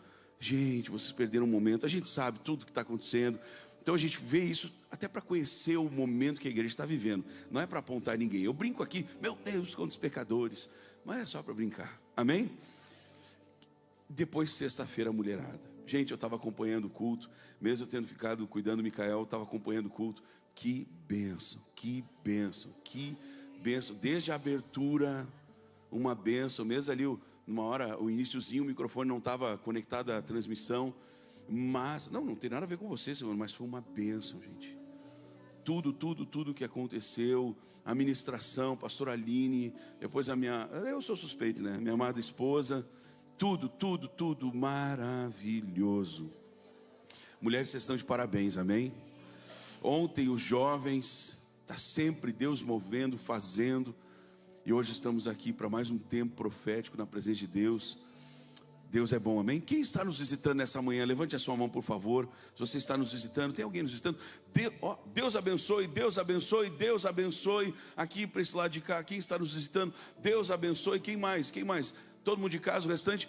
Gente, vocês perderam um momento. A gente sabe tudo que está acontecendo. Então a gente vê isso até para conhecer o momento que a igreja está vivendo. Não é para apontar ninguém. Eu brinco aqui, meu Deus, quantos pecadores. Mas é só para brincar. Amém? Depois, sexta-feira, mulherada. Gente, eu estava acompanhando o culto. Mesmo eu tendo ficado cuidando do Micael, eu estava acompanhando o culto. Que bênção, que bênção, que bênção. Desde a abertura, uma bênção. Mesmo ali, numa hora, o iniciozinho, o microfone não estava conectado à transmissão. Mas, não tem nada a ver com você, Senhor, mas foi uma bênção, gente. Tudo que aconteceu. A ministração, pastor Aline, depois eu sou suspeito, né? Minha amada esposa. Tudo maravilhoso. Mulheres, vocês estão de parabéns, amém? Ontem os jovens, está sempre Deus movendo, fazendo. E hoje estamos aqui para mais um tempo profético na presença de Deus. Deus é bom, amém? Quem está nos visitando nessa manhã, levante a sua mão, por favor. Se você está nos visitando, tem alguém nos visitando? Deus abençoe, Deus abençoe, Deus abençoe. Aqui para esse lado de cá, quem está nos visitando? Deus abençoe. Quem mais? Quem mais? Todo mundo de casa, o restante?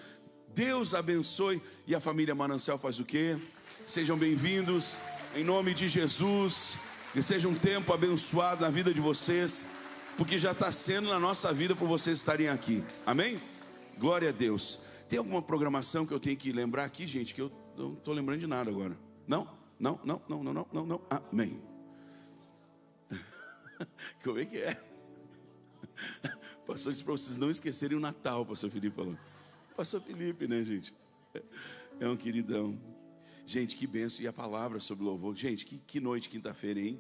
Deus abençoe. E a família Manancial faz o quê? Sejam bem-vindos, em nome de Jesus. Que seja um tempo abençoado na vida de vocês, porque já está sendo na nossa vida por vocês estarem aqui, amém? Glória a Deus. Tem alguma programação que eu tenho que lembrar aqui, gente? Que eu não estou lembrando de nada agora. Não. Amém. Como é que é? Pastor, disse para vocês não esquecerem o Natal, pastor Felipe falou. Pastor Felipe, né, gente? É um queridão. Gente, que bênção. E a palavra sobre louvor. Gente, que noite, quinta-feira, hein?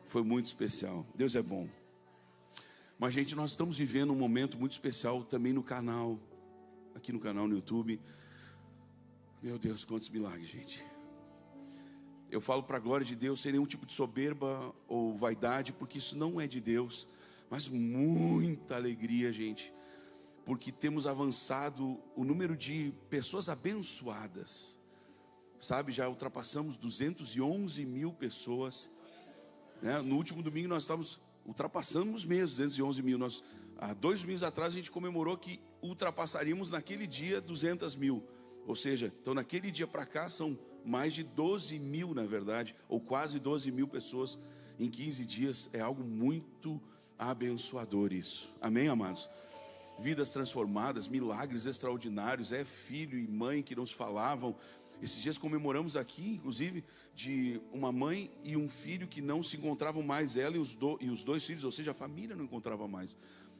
Foi muito especial. Deus é bom. Mas, gente, nós estamos vivendo um momento muito especial também no canal. Aqui no canal no YouTube. Meu Deus, quantos milagres, gente. Eu falo para a glória de Deus, sem nenhum tipo de soberba ou vaidade, porque isso não é de Deus. Mas muita alegria, gente. Porque temos avançado o número de pessoas abençoadas. Sabe, já ultrapassamos 211 mil pessoas, né? No último domingo nós ultrapassamos mesmo 211 mil. Há 2 domingos atrás a gente comemorou que ultrapassaríamos naquele dia 200 mil. Ou seja, então naquele dia para cá são mais de 12 mil, na verdade, ou quase 12 mil pessoas em 15 dias. É algo muito abençoador isso, amém, amados? Vidas transformadas, milagres extraordinários. É filho e mãe que nos falavam. Esses dias comemoramos aqui, inclusive, de uma mãe e um filho que não se encontravam mais, ela e os 2 filhos, ou seja, a família não encontrava mais.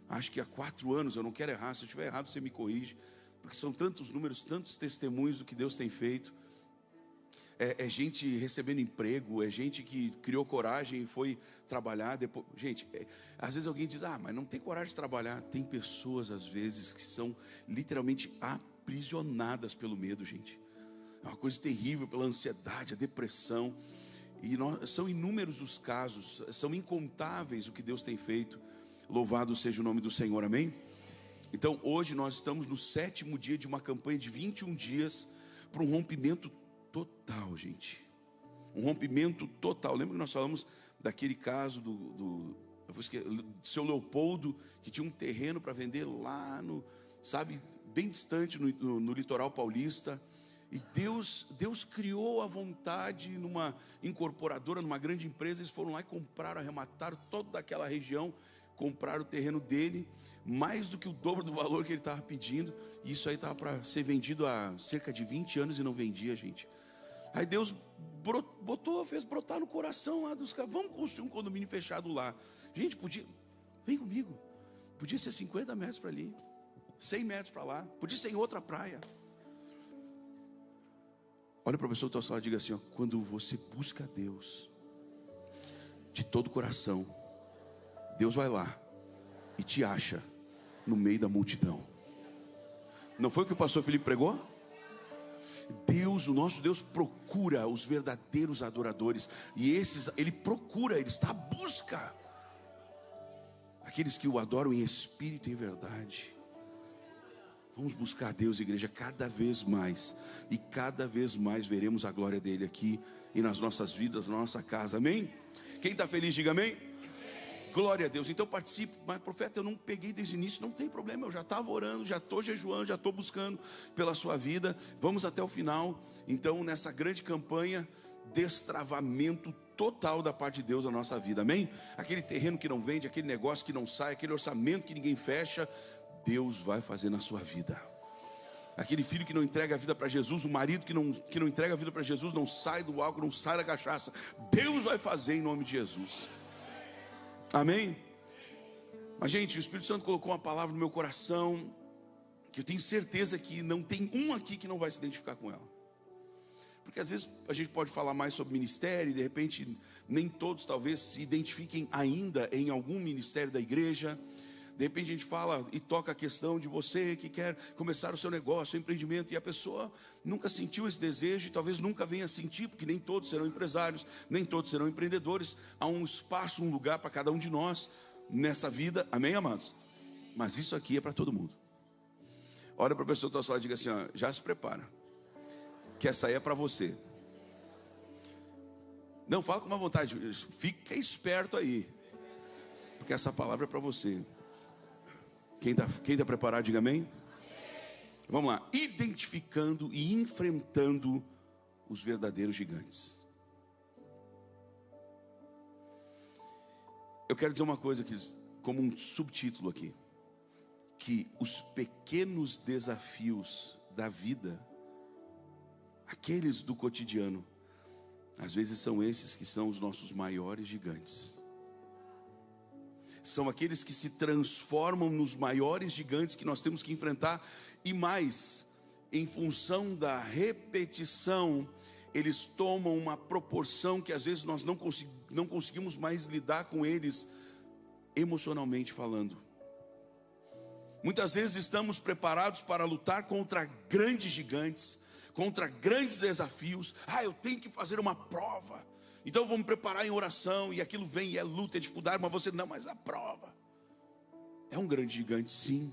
Acho que há 4 anos, eu não quero errar, se eu estiver errado você me corrige, porque são tantos números, tantos testemunhos do que Deus tem feito. É gente recebendo emprego, é gente que criou coragem e foi trabalhar depois. Gente, às vezes alguém diz, mas não tem coragem de trabalhar. Tem pessoas às vezes que são literalmente aprisionadas pelo medo, gente. É uma coisa terrível pela ansiedade, a depressão. E são inúmeros os casos, são incontáveis o que Deus tem feito. Louvado seja o nome do Senhor, amém? Então hoje nós estamos no 7º dia de uma campanha de 21 dias para um rompimento total, gente. Um rompimento total. Lembra que nós falamos daquele caso do seu Leopoldo, que tinha um terreno para vender lá no, sabe, bem distante no litoral paulista. E Deus criou a vontade numa incorporadora, numa grande empresa. Eles foram lá e compraram, arremataram toda aquela região, compraram o terreno dele, mais do que o dobro do valor que ele estava pedindo. E isso aí estava para ser vendido há cerca de 20 anos e não vendia, gente. Aí Deus fez brotar no coração lá dos caras: vamos construir um condomínio fechado lá. Gente, vem comigo, podia ser 50 metros para ali, 100 metros para lá, podia ser em outra praia. Olha para a pessoa que está ao lado e diga assim: ó, quando você busca Deus de todo o coração, Deus vai lá e te acha no meio da multidão. Não foi o que o pastor Felipe pregou? Deus, o nosso Deus, procura os verdadeiros adoradores. E esses, Ele procura, Ele está à busca aqueles que o adoram em espírito e em verdade. Vamos buscar a Deus, igreja, cada vez mais. E cada vez mais veremos a glória dEle aqui e nas nossas vidas, na nossa casa, amém? Quem está feliz, diga amém. Glória a Deus. Então participe. Mas profeta, eu não peguei desde o início. Não tem problema, eu já estava orando, já estou jejuando, já estou buscando pela sua vida. Vamos até o final. Então nessa grande campanha, destravamento total da parte de Deus na nossa vida, amém? Aquele terreno que não vende, aquele negócio que não sai, aquele orçamento que ninguém fecha, Deus vai fazer na sua vida. Aquele filho que não entrega a vida para Jesus, o marido que não entrega a vida para Jesus, não sai do álcool, não sai da cachaça, Deus vai fazer em nome de Jesus. Amém? Mas gente, o Espírito Santo colocou uma palavra no meu coração, que eu tenho certeza que não tem um aqui que não vai se identificar com ela. Porque às vezes a gente pode falar mais sobre ministério, e de repente nem todos talvez se identifiquem ainda em algum ministério da igreja. De repente a gente fala e toca a questão de você que quer começar o seu negócio, seu empreendimento, e a pessoa nunca sentiu esse desejo, e talvez nunca venha a sentir, porque nem todos serão empresários, nem todos serão empreendedores. Há um espaço, um lugar para cada um de nós nessa vida, amém, amados? Mas isso aqui é para todo mundo. Olha para a pessoa que está ao seu lado e diga assim: ó, já se prepara, que essa aí é para você. Não, fala com uma vontade, fica esperto aí, porque essa palavra é para você. Quem está preparado, diga amém. Vamos lá. Identificando e enfrentando os verdadeiros gigantes. Eu quero dizer uma coisa aqui, como um subtítulo aqui, que os pequenos desafios da vida, aqueles do cotidiano, às vezes são esses que são os nossos maiores gigantes. São aqueles que se transformam nos maiores gigantes que nós temos que enfrentar. E mais, em função da repetição, eles tomam uma proporção que às vezes nós não conseguimos mais lidar com eles, emocionalmente falando. Muitas vezes estamos preparados para lutar contra grandes gigantes, contra grandes desafios. Eu tenho que fazer uma prova, então vou me preparar em oração, e aquilo vem e é luta, é dificuldade, mas você não, mas a prova é um grande gigante, sim.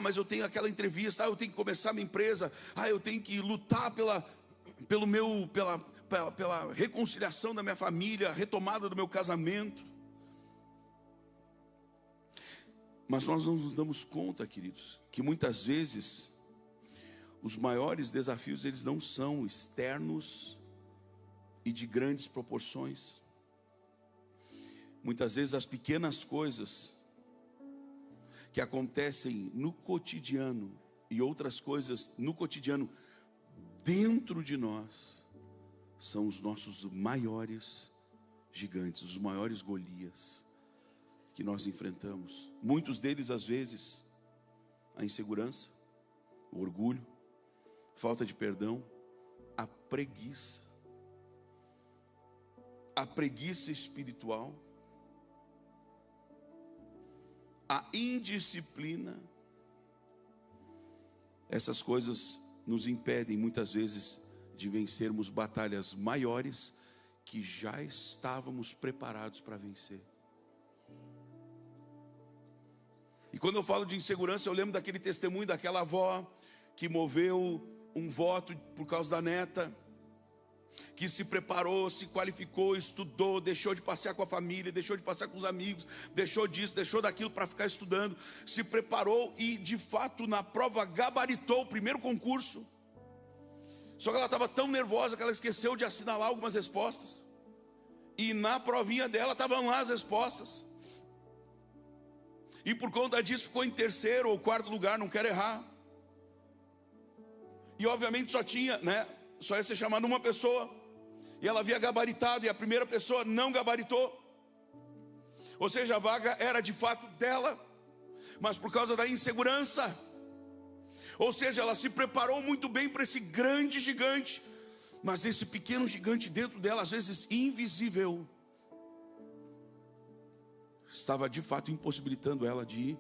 Mas eu tenho aquela entrevista, eu tenho que começar a minha empresa, eu tenho que lutar pela reconciliação da minha família, a retomada do meu casamento. Mas nós não nos damos conta, queridos, que muitas vezes os maiores desafios, eles não são externos e de grandes proporções. Muitas vezes as pequenas coisas que acontecem no cotidiano, e outras coisas no cotidiano dentro de nós, são os nossos maiores gigantes, os maiores Golias que nós enfrentamos. Muitos deles, às vezes, a insegurança, o orgulho, falta de perdão, a preguiça espiritual, a indisciplina. Essas coisas nos impedem muitas vezes de vencermos batalhas maiores que já estávamos preparados para vencer. E quando eu falo de insegurança, eu lembro daquele testemunho daquela avó que moveu um voto por causa da neta, que se preparou, se qualificou, estudou, deixou de passear com a família, deixou de passear com os amigos, deixou disso, deixou daquilo para ficar estudando, se preparou e de fato na prova gabaritou o primeiro concurso. Só que ela estava tão nervosa que ela esqueceu de assinalar algumas respostas, e na provinha dela estavam lá as respostas, e por conta disso ficou em terceiro ou quarto lugar, não quero errar. E obviamente só ia ser chamada uma pessoa, e ela havia gabaritado, e a primeira pessoa não gabaritou. Ou seja, a vaga era de fato dela, mas por causa da insegurança, ou seja, ela se preparou muito bem para esse grande gigante, mas esse pequeno gigante dentro dela, às vezes invisível, estava de fato impossibilitando ela de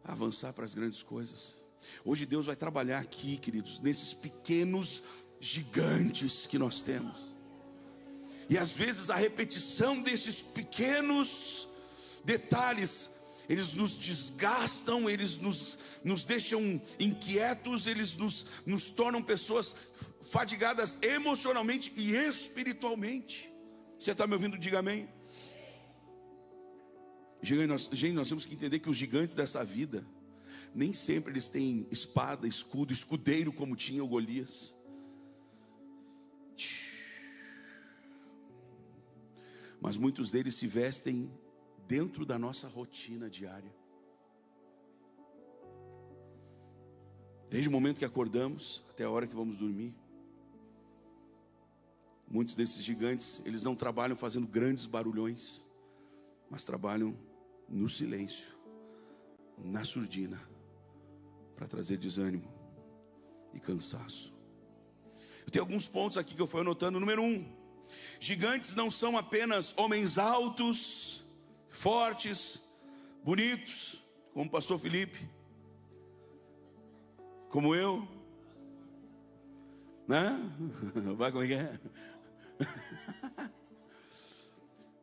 avançar para as grandes coisas. Hoje Deus vai trabalhar aqui, queridos, nesses pequenos gigantes que nós temos. E às vezes a repetição desses pequenos detalhes, eles nos desgastam, eles nos deixam inquietos, eles nos tornam pessoas fadigadas emocionalmente e espiritualmente. Você está me ouvindo? Diga amém. Gente, nós temos que entender que os gigantes dessa vida, nem sempre eles têm espada, escudo, escudeiro como tinha o Golias. Mas muitos deles se vestem dentro da nossa rotina diária. Desde o momento que acordamos até a hora que vamos dormir. Muitos desses gigantes, eles não trabalham fazendo grandes barulhões, mas trabalham no silêncio, na surdina, para trazer desânimo e cansaço. Eu tenho alguns pontos aqui que eu fui anotando. Número 1, gigantes não são apenas homens altos, fortes, bonitos, como o pastor Felipe, como eu, né? Vai, como é que é?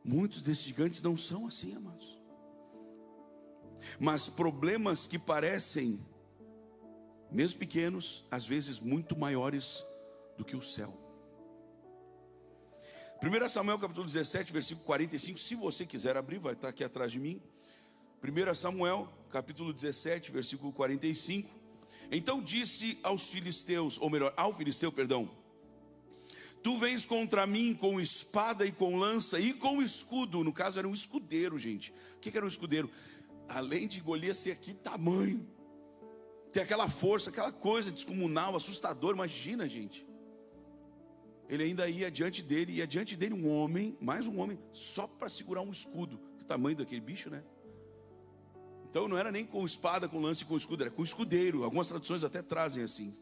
Muitos desses gigantes não são assim, amados. Mas problemas que parecem, mesmo pequenos, às vezes muito maiores do que o céu. 1 Samuel capítulo 17, versículo 45. Se você quiser abrir, vai estar aqui atrás de mim. 1 Samuel capítulo 17, versículo 45. Então disse aos filisteus, ou melhor, ao filisteu, perdão: tu vens contra mim com espada e com lança e com escudo. No caso era um escudeiro, gente. O que era um escudeiro? Além de Golias ser aqui tamanho, ter aquela força, aquela coisa descomunal, assustador. Imagina, gente. Ele ainda ia diante dele, um homem, mais um homem, só para segurar um escudo. Que tamanho daquele bicho, né? Então não era nem com espada, com lança e com escudo, era com escudeiro. Algumas traduções até trazem assim.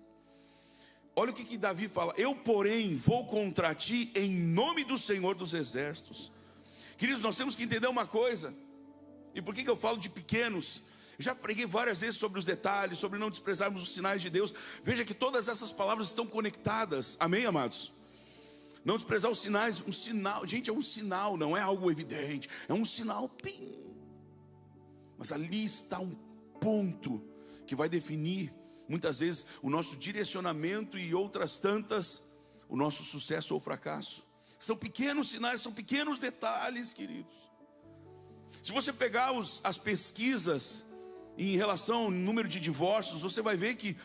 Olha o que Davi fala: eu porém vou contra ti em nome do Senhor dos Exércitos. Queridos, nós temos que entender uma coisa. E por que eu falo de pequenos? Eu já preguei várias vezes sobre os detalhes, sobre não desprezarmos os sinais de Deus. Veja que todas essas palavras estão conectadas. Amém, amados? Não desprezar os sinais. Um sinal, gente, é um sinal, não é algo evidente. É um sinal, pim. Mas ali está um ponto que vai definir muitas vezes o nosso direcionamento e outras tantas, o nosso sucesso ou fracasso. São pequenos sinais, são pequenos detalhes, queridos. Se você pegar as pesquisas em relação ao número de divórcios, você vai ver que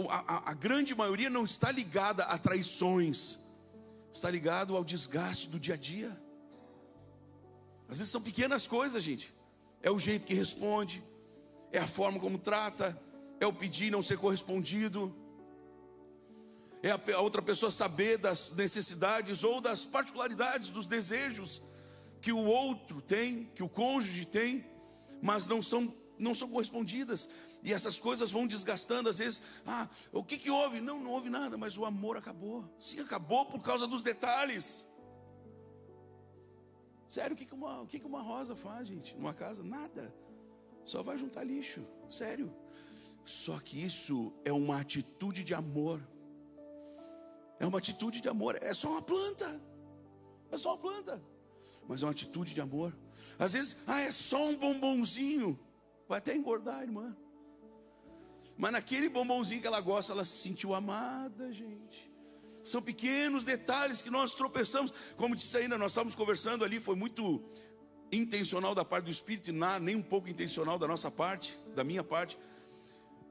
a grande maioria não está ligada a traições, está ligado ao desgaste do dia a dia. Às vezes são pequenas coisas, gente. É o jeito que responde, é a forma como trata, é o pedir e não ser correspondido, é a outra pessoa saber das necessidades ou das particularidades dos desejos que o outro tem, que o cônjuge tem, mas não são correspondidas. E essas coisas vão desgastando. Às vezes, o que houve? Não houve nada, mas o amor acabou. Sim, acabou por causa dos detalhes. Sério, o que uma rosa faz, gente, numa casa? Nada, só vai juntar lixo. Sério. Só que isso é uma atitude de amor. É uma atitude de amor. É só uma planta. É só uma planta. Mas é uma atitude de amor. Às vezes, é só um bombonzinho. Vai até engordar, irmã. Mas naquele bombonzinho que ela gosta, ela se sentiu amada, gente. São pequenos detalhes que nós tropeçamos. Como disse ainda, nós estávamos conversando ali. Foi muito intencional da parte do Espírito e nem um pouco intencional da nossa parte, da minha parte.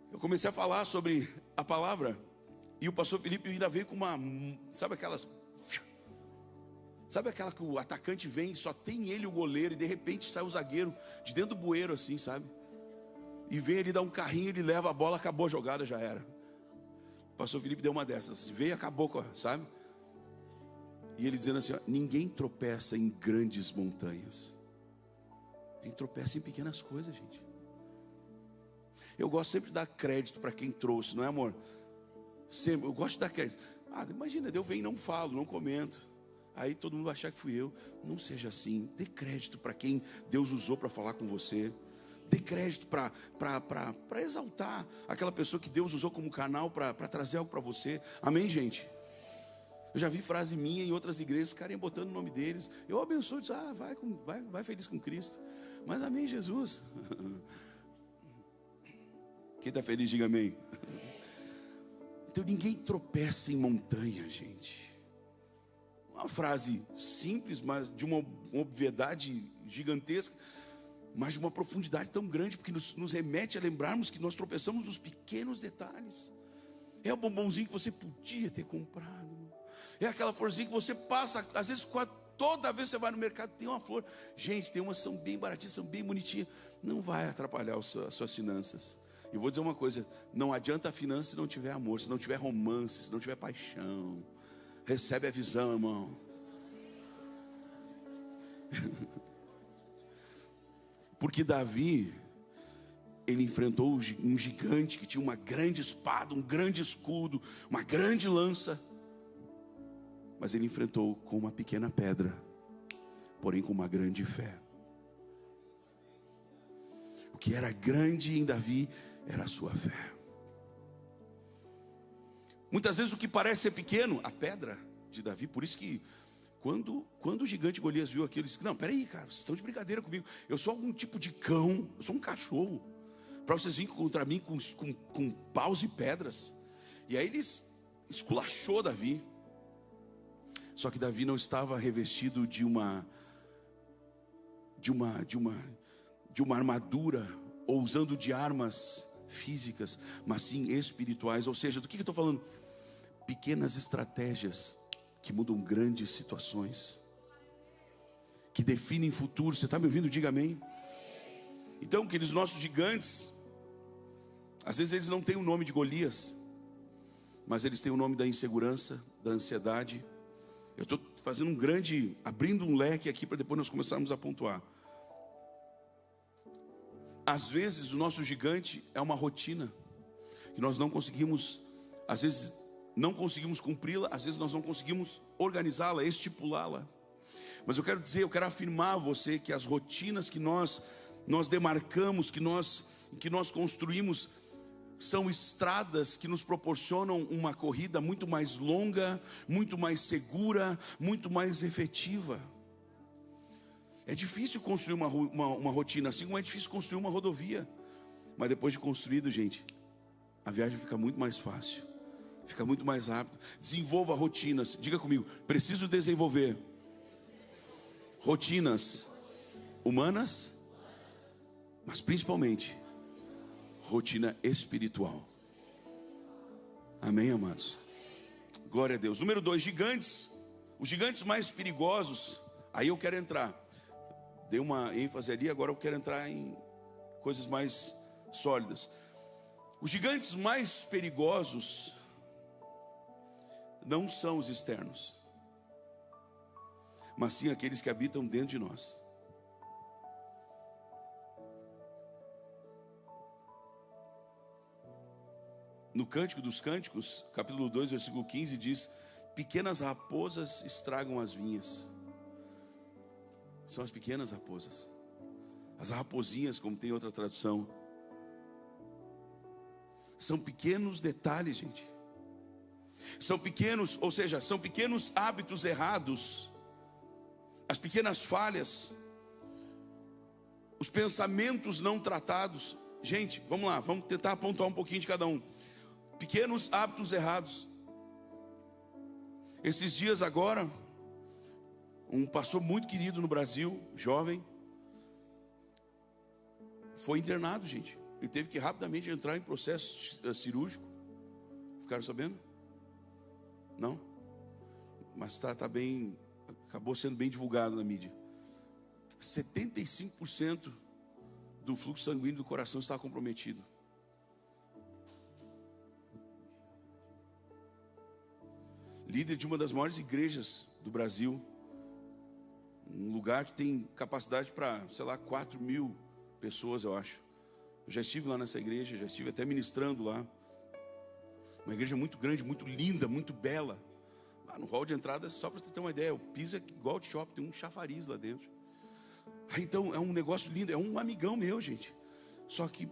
Eu comecei a falar sobre a palavra. E o pastor Felipe ainda veio com uma... Sabe aquela que o atacante vem, só tem ele o goleiro, e de repente sai o zagueiro de dentro do bueiro assim, sabe? E vem ele dar um carrinho, ele leva a bola, acabou a jogada, já era. O pastor Felipe deu uma dessas, veio e acabou, sabe? E ele dizendo assim, ninguém tropeça em grandes montanhas. A gente tropeça em pequenas coisas, gente. Eu gosto sempre de dar crédito para quem trouxe, não é, amor? Sempre, eu gosto de dar crédito. Imagina, eu venho e não falo, não comento. Aí todo mundo vai achar que fui eu. Não seja assim. Dê crédito para quem Deus usou para falar com você. Dê crédito para exaltar aquela pessoa que Deus usou como canal para trazer algo para você. Amém, gente? Eu já vi frase minha em outras igrejas, carinha botando o nome deles. Eu abençoo e disse, vai feliz com Cristo. Mas amém, Jesus. Quem está feliz, diga amém. Então ninguém tropeça em montanha, gente. Uma frase simples, mas de uma obviedade gigantesca, mas de uma profundidade tão grande, porque nos remete a lembrarmos que nós tropeçamos nos pequenos detalhes. É o bombonzinho que você podia ter comprado. É aquela florzinha que você passa, às vezes toda vez que você vai no mercado tem uma flor. Gente, tem umas que são bem baratinhas, são bem bonitinhas. Não vai atrapalhar as suas finanças. E vou dizer uma coisa, não adianta a finança se não tiver amor, se não tiver romance, se não tiver paixão. Recebe a visão, irmão. Porque Davi, ele enfrentou um gigante que tinha uma grande espada, um grande escudo, uma grande lança. Mas ele enfrentou com uma pequena pedra, porém com uma grande fé. O que era grande em Davi era a sua fé. Muitas vezes o que parece ser pequeno, a pedra de Davi. Por isso que quando o gigante Golias viu aquilo, ele disse, não, peraí, cara, vocês estão de brincadeira comigo. Eu sou algum tipo de cão, eu sou um cachorro, para vocês virem contra mim com paus e pedras. E aí ele esculachou Davi. Só que Davi não estava revestido de uma armadura, ou usando de armas físicas, mas sim espirituais. Ou seja, do que eu estou falando? Pequenas estratégias que mudam grandes situações, que definem futuro. Você está me ouvindo? Diga amém. Então, aqueles nossos gigantes, às vezes eles não têm o nome de Golias, mas eles têm o nome da insegurança, da ansiedade. Eu estou fazendo abrindo um leque aqui para depois nós começarmos a pontuar. Às vezes o nosso gigante é uma rotina que nós não conseguimos, às vezes não conseguimos cumpri-la, às vezes nós não conseguimos organizá-la, estipulá-la. Mas eu quero afirmar a você que as rotinas que nós demarcamos, que nós construímos, são estradas que nos proporcionam uma corrida muito mais longa, muito mais segura, muito mais efetiva. É difícil construir uma rotina, assim como é difícil construir uma rodovia. Mas depois de construído, gente, a viagem fica muito mais fácil, fica muito mais rápido. Desenvolva rotinas. Diga comigo, preciso desenvolver rotinas humanas, mas principalmente rotina espiritual. Amém, amados? Glória a Deus. Número 2, gigantes. Os gigantes mais perigosos. Aí eu quero entrar. Dei uma ênfase ali, agora eu quero entrar em coisas mais sólidas. Os gigantes mais perigosos não são os externos, mas sim aqueles que habitam dentro de nós. No Cântico dos Cânticos, capítulo 2, versículo 15, diz: pequenas raposas estragam as vinhas. São as pequenas raposas, as raposinhas, como tem outra tradução. São pequenos detalhes, gente. São pequenos, ou seja, são pequenos hábitos errados, as pequenas falhas, os pensamentos não tratados. Gente, vamos lá, vamos tentar apontar um pouquinho de cada um. Pequenos hábitos errados. Esses dias agora, um pastor muito querido no Brasil, jovem, foi internado, gente. Ele teve que rapidamente entrar em processo cirúrgico. Ficaram sabendo? Não? Mas está bem, acabou sendo bem divulgado na mídia. 75% do fluxo sanguíneo do coração está comprometido. Líder de uma das maiores igrejas do Brasil, um lugar que tem capacidade para, 4.000 pessoas, eu acho. Eu já estive lá nessa igreja, já estive até ministrando lá. Uma igreja muito grande, muito linda, muito bela. No hall de entrada, só para você ter uma ideia, o piso é igual de shopping, tem um chafariz lá dentro. Então é um negócio lindo, é um amigão meu, gente. Só que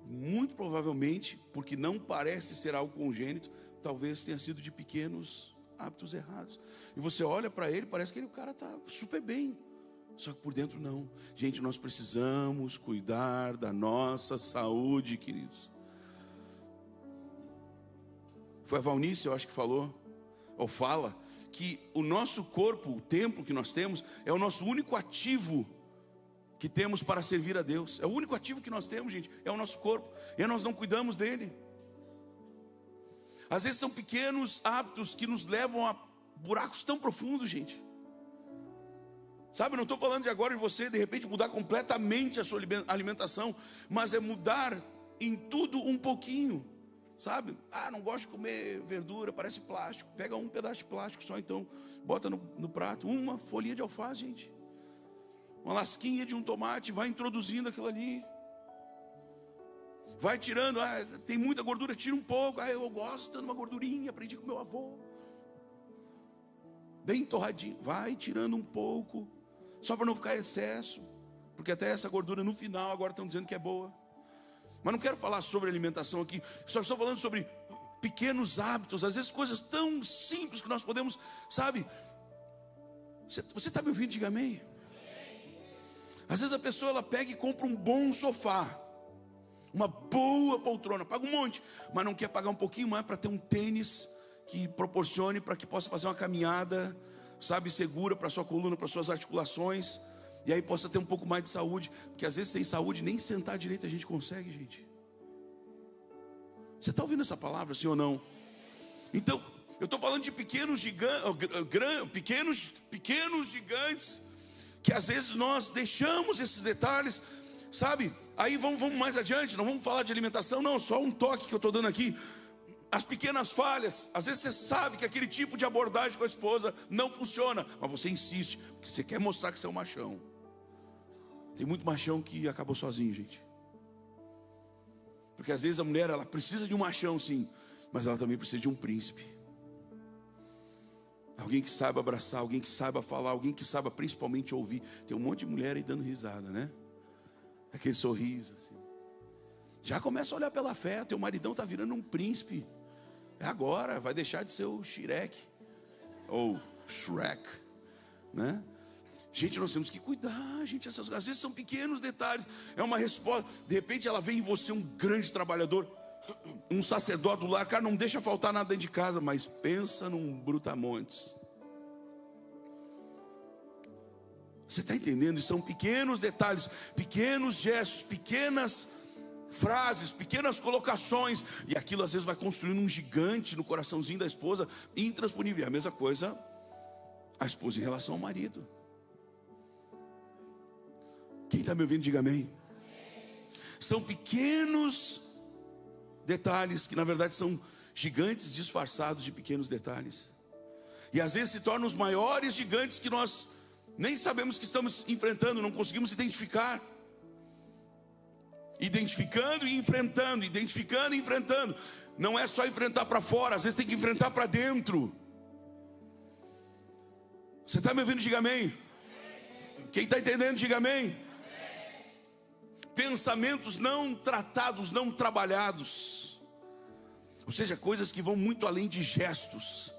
muito provavelmente, porque não parece ser algo congênito, talvez tenha sido de pequenos hábitos errados. E você olha para ele, parece que o cara está super bem. Só que por dentro não. Gente, nós precisamos cuidar da nossa saúde, queridos. Foi a Valnice, eu acho que falou, ou fala, que o nosso corpo, o templo que nós temos, é o nosso único ativo que temos para servir a Deus. É o único ativo que nós temos, gente, é o nosso corpo. E nós não cuidamos dele. Às vezes são pequenos hábitos que nos levam a buracos tão profundos, gente. Sabe, eu não estou falando de agora de você de repente mudar completamente a sua alimentação, mas é mudar em tudo um pouquinho. Sabe, não gosto de comer verdura, parece plástico. Pega um pedaço de plástico só, então bota no prato, uma folhinha de alface, gente, uma lasquinha de um tomate, vai introduzindo aquilo ali. Vai tirando, tem muita gordura, tira um pouco. Eu gosto de uma gordurinha, aprendi com meu avô. Bem torradinho, vai tirando um pouco, só para não ficar excesso. Porque até essa gordura no final agora estão dizendo que é boa. Mas não quero falar sobre alimentação aqui, só estou falando sobre pequenos hábitos, às vezes coisas tão simples que nós podemos, sabe? Você está me ouvindo? Diga amém. Às vezes a pessoa ela pega e compra um bom sofá, uma boa poltrona, paga um monte, mas não quer pagar um pouquinho mais para ter um tênis que proporcione para que possa fazer uma caminhada, sabe, segura para sua coluna, para suas articulações. E aí possa ter um pouco mais de saúde. Porque às vezes sem saúde nem sentar direito a gente consegue, gente. Você está ouvindo essa palavra, sim ou não? Então, eu estou falando de pequenos gigantes, que às vezes nós deixamos esses detalhes, sabe? Aí vamos mais adiante, não vamos falar de alimentação, não, só um toque que eu estou dando aqui. As pequenas falhas, às vezes você sabe que aquele tipo de abordagem com a esposa não funciona, mas você insiste, porque você quer mostrar que você é um machão. Tem muito machão que acabou sozinho, gente. Porque às vezes a mulher, ela precisa de um machão, sim, mas ela também precisa de um príncipe. Alguém que saiba abraçar, alguém que saiba falar, alguém que saiba principalmente ouvir. Tem um monte de mulher aí dando risada, né? Aquele sorriso assim. Já começa a olhar pela fé, teu maridão está virando um príncipe. É agora, vai deixar de ser o Shrek, ou Shrek, né? Gente, nós temos que cuidar, gente, às vezes são pequenos detalhes. É uma resposta, de repente ela vê em você um grande trabalhador, um sacerdote do lar. Cara, não deixa faltar nada dentro de casa, mas pensa num brutamontes. Você está entendendo? São pequenos detalhes, pequenos gestos, pequenas frases, pequenas colocações. E aquilo às vezes vai construindo um gigante no coraçãozinho da esposa, intransponível. A mesma coisa a esposa em relação ao marido. Quem está me ouvindo, diga amém. São pequenos detalhes que na verdade são gigantes disfarçados de pequenos detalhes. E às vezes se tornam os maiores gigantes que nós nem sabemos que estamos enfrentando, não conseguimos identificar. Identificando e enfrentando, identificando e enfrentando. Não é só enfrentar para fora, às vezes tem que enfrentar para dentro. Você está me ouvindo? Diga amém. Quem está entendendo, diga amém. Pensamentos não tratados, não trabalhados. Ou seja, coisas que vão muito além de gestos,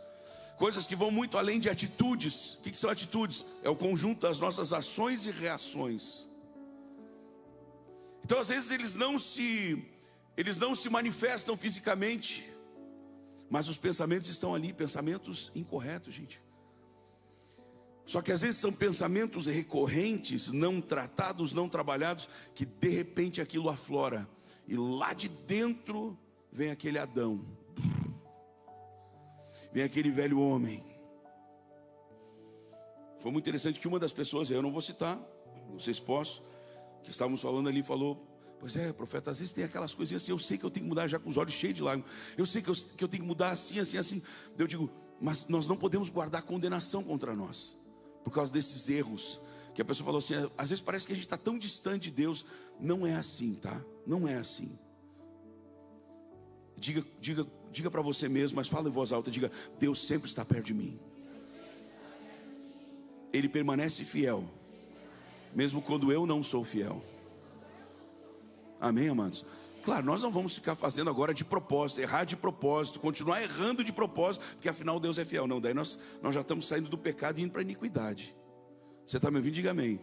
coisas que vão muito além de atitudes. O que são atitudes? É o conjunto das nossas ações e reações. Então às vezes eles não se manifestam fisicamente, mas os pensamentos estão ali, pensamentos incorretos, gente. Só que às vezes são pensamentos recorrentes, não tratados, não trabalhados, que de repente aquilo aflora, e lá de dentro vem aquele Adão, vem aquele velho homem. Foi muito interessante que uma das pessoas, eu não vou citar, não sei se posso, que estávamos falando ali, falou: pois é, profeta, às vezes tem aquelas coisinhas assim, eu sei que eu tenho que mudar, já com os olhos cheios de lágrimas, eu sei que eu tenho que mudar assim. Eu digo, mas nós não podemos guardar condenação contra nós, por causa desses erros, que a pessoa falou assim, às vezes parece que a gente está tão distante de Deus. Não é assim, tá? Não é assim. Diga para você mesmo, mas fala em voz alta, diga: Deus sempre está perto de mim. Ele permanece fiel, mesmo quando eu não sou fiel. Amém, amados? Claro, nós não vamos ficar fazendo agora de propósito, errar de propósito, continuar errando de propósito, porque afinal Deus é fiel. Não, daí nós já estamos saindo do pecado e indo para a iniquidade. Você está me ouvindo? Diga amém.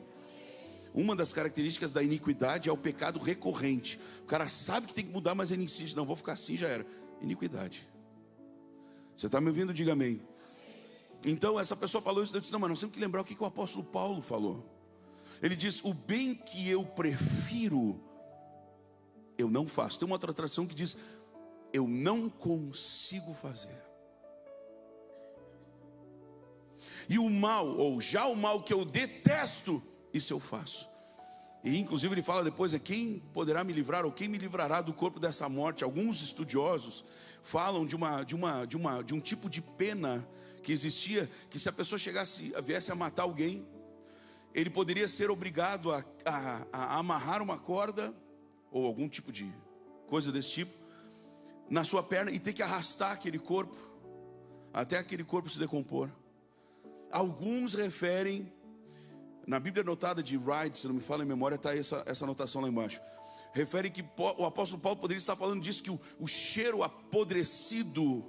Uma das características da iniquidade é o pecado recorrente. O cara sabe que tem que mudar, mas ele insiste: não, vou ficar assim, já era. Iniquidade. Você está me ouvindo? Diga amém. Então essa pessoa falou isso, eu disse: não, mas nós temos que lembrar o que o apóstolo Paulo falou. Ele diz: o bem que eu prefiro, eu não faço. Tem uma outra tradução que diz: eu não consigo fazer. E o mal, ou já o mal que eu detesto, isso eu faço. E inclusive ele fala depois: quem poderá me livrar, ou quem me livrará do corpo dessa morte? Alguns estudiosos falam de um tipo de pena que existia, que se a pessoa viesse a matar alguém, ele poderia ser obrigado a amarrar uma corda, ou algum tipo de coisa desse tipo, na sua perna, e ter que arrastar aquele corpo, até aquele corpo se decompor. Alguns referem, na Bíblia anotada de Wright, se não me falha a memória, está essa anotação lá embaixo, refere que o apóstolo Paulo poderia estar falando disso, que o cheiro apodrecido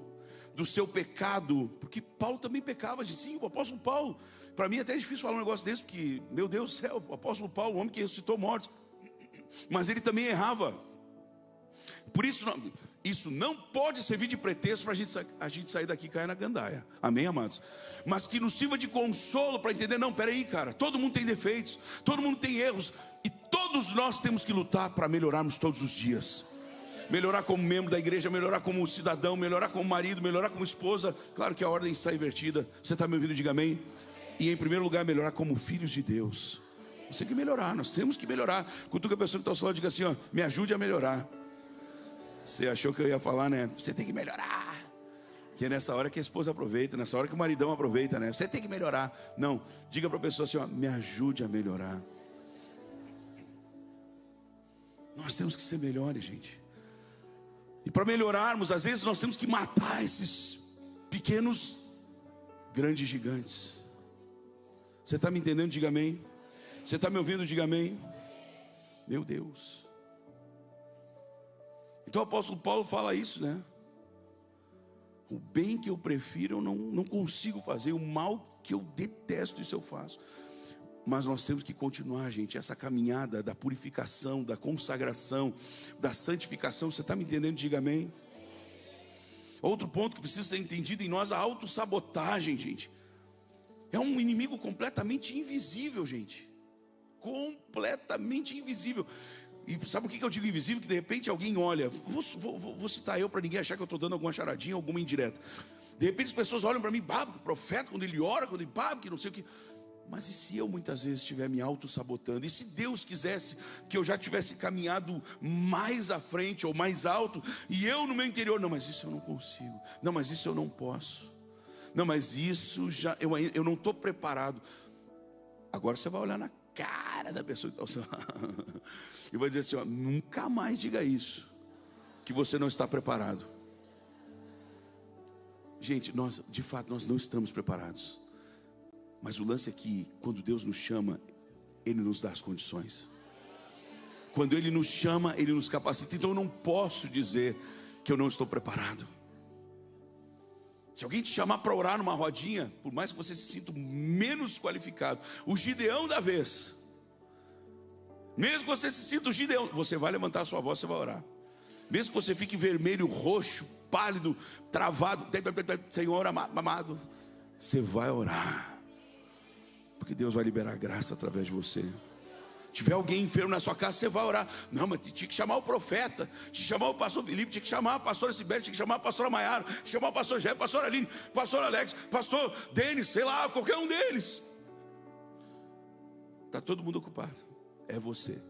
do seu pecado, porque Paulo também pecava, sim, o apóstolo Paulo, para mim é até difícil falar um negócio desse, porque, meu Deus do céu, o apóstolo Paulo, o homem que ressuscitou mortos, mas ele também errava. Por isso, isso não pode servir de pretexto para a gente sair daqui e cair na gandaia. Amém, amados? Mas que nos sirva de consolo para entender: não, peraí, cara, todo mundo tem defeitos, todo mundo tem erros, e todos nós temos que lutar para melhorarmos todos os dias. Melhorar como membro da igreja, melhorar como cidadão, melhorar como marido, melhorar como esposa. Claro que a ordem está invertida. Você está me ouvindo? Diga amém. E em primeiro lugar, melhorar como filhos de Deus. Nós temos que melhorar, nós temos que melhorar. Cutuca a pessoa que está ao seu lado e diga assim: me ajude a melhorar. Você achou que eu ia falar, né? Você tem que melhorar. Que é nessa hora que a esposa aproveita, nessa hora que o maridão aproveita, né? Você tem que melhorar. Não, diga para a pessoa assim: me ajude a melhorar. Nós temos que ser melhores, gente. E para melhorarmos, às vezes nós temos que matar esses pequenos, grandes gigantes. Você está me entendendo? Diga amém. Você está me ouvindo? Diga amém. Meu Deus. Então o apóstolo Paulo fala isso, né? O bem que eu prefiro eu não consigo fazer, o mal que eu detesto, isso eu faço. Mas nós temos que continuar, gente, essa caminhada da purificação, da consagração, da santificação. Você está me entendendo? Diga amém. Outro ponto que precisa ser entendido em nós: a autossabotagem, gente. É um inimigo completamente invisível, gente. Completamente invisível. E sabe o que eu digo invisível? Que de repente alguém olha, vou citar eu para ninguém achar que eu estou dando alguma charadinha, alguma indireta. De repente as pessoas olham para mim: o profeta, quando ele ora, quando ele que não sei o que. Mas e se eu muitas vezes estiver me auto-sabotando? E se Deus quisesse que eu já tivesse caminhado mais à frente ou mais alto, e eu no meu interior: não, mas isso eu não consigo, não, mas isso eu não posso, não, mas isso já, eu não estou preparado. Agora você vai olhar na cara da pessoa que está ao seu lado e vai dizer assim: nunca mais diga isso, que você não está preparado. Gente, de fato nós não estamos preparados. Mas o lance é que quando Deus nos chama, Ele nos dá as condições. Quando Ele nos chama, Ele nos capacita. Então eu não posso dizer que eu não estou preparado. Se alguém te chamar para orar numa rodinha, por mais que você se sinta menos qualificado, o Gideão da vez, mesmo que você se sinta o Gideão, você vai levantar a sua voz, você vai orar. Mesmo que você fique vermelho, roxo, pálido, travado, Senhor amado, você vai orar, porque Deus vai liberar graça através de você. Tiver alguém enfermo na sua casa, você vai orar. Não, mas tinha que chamar o profeta, tinha que chamar o pastor Felipe, tinha que chamar a pastora Sibete, tinha que chamar a pastora Maiara, tinha que chamar o pastor Jé, pastor Aline, pastor Alex, pastor Denis, sei lá, qualquer um deles. Está todo mundo ocupado. É você.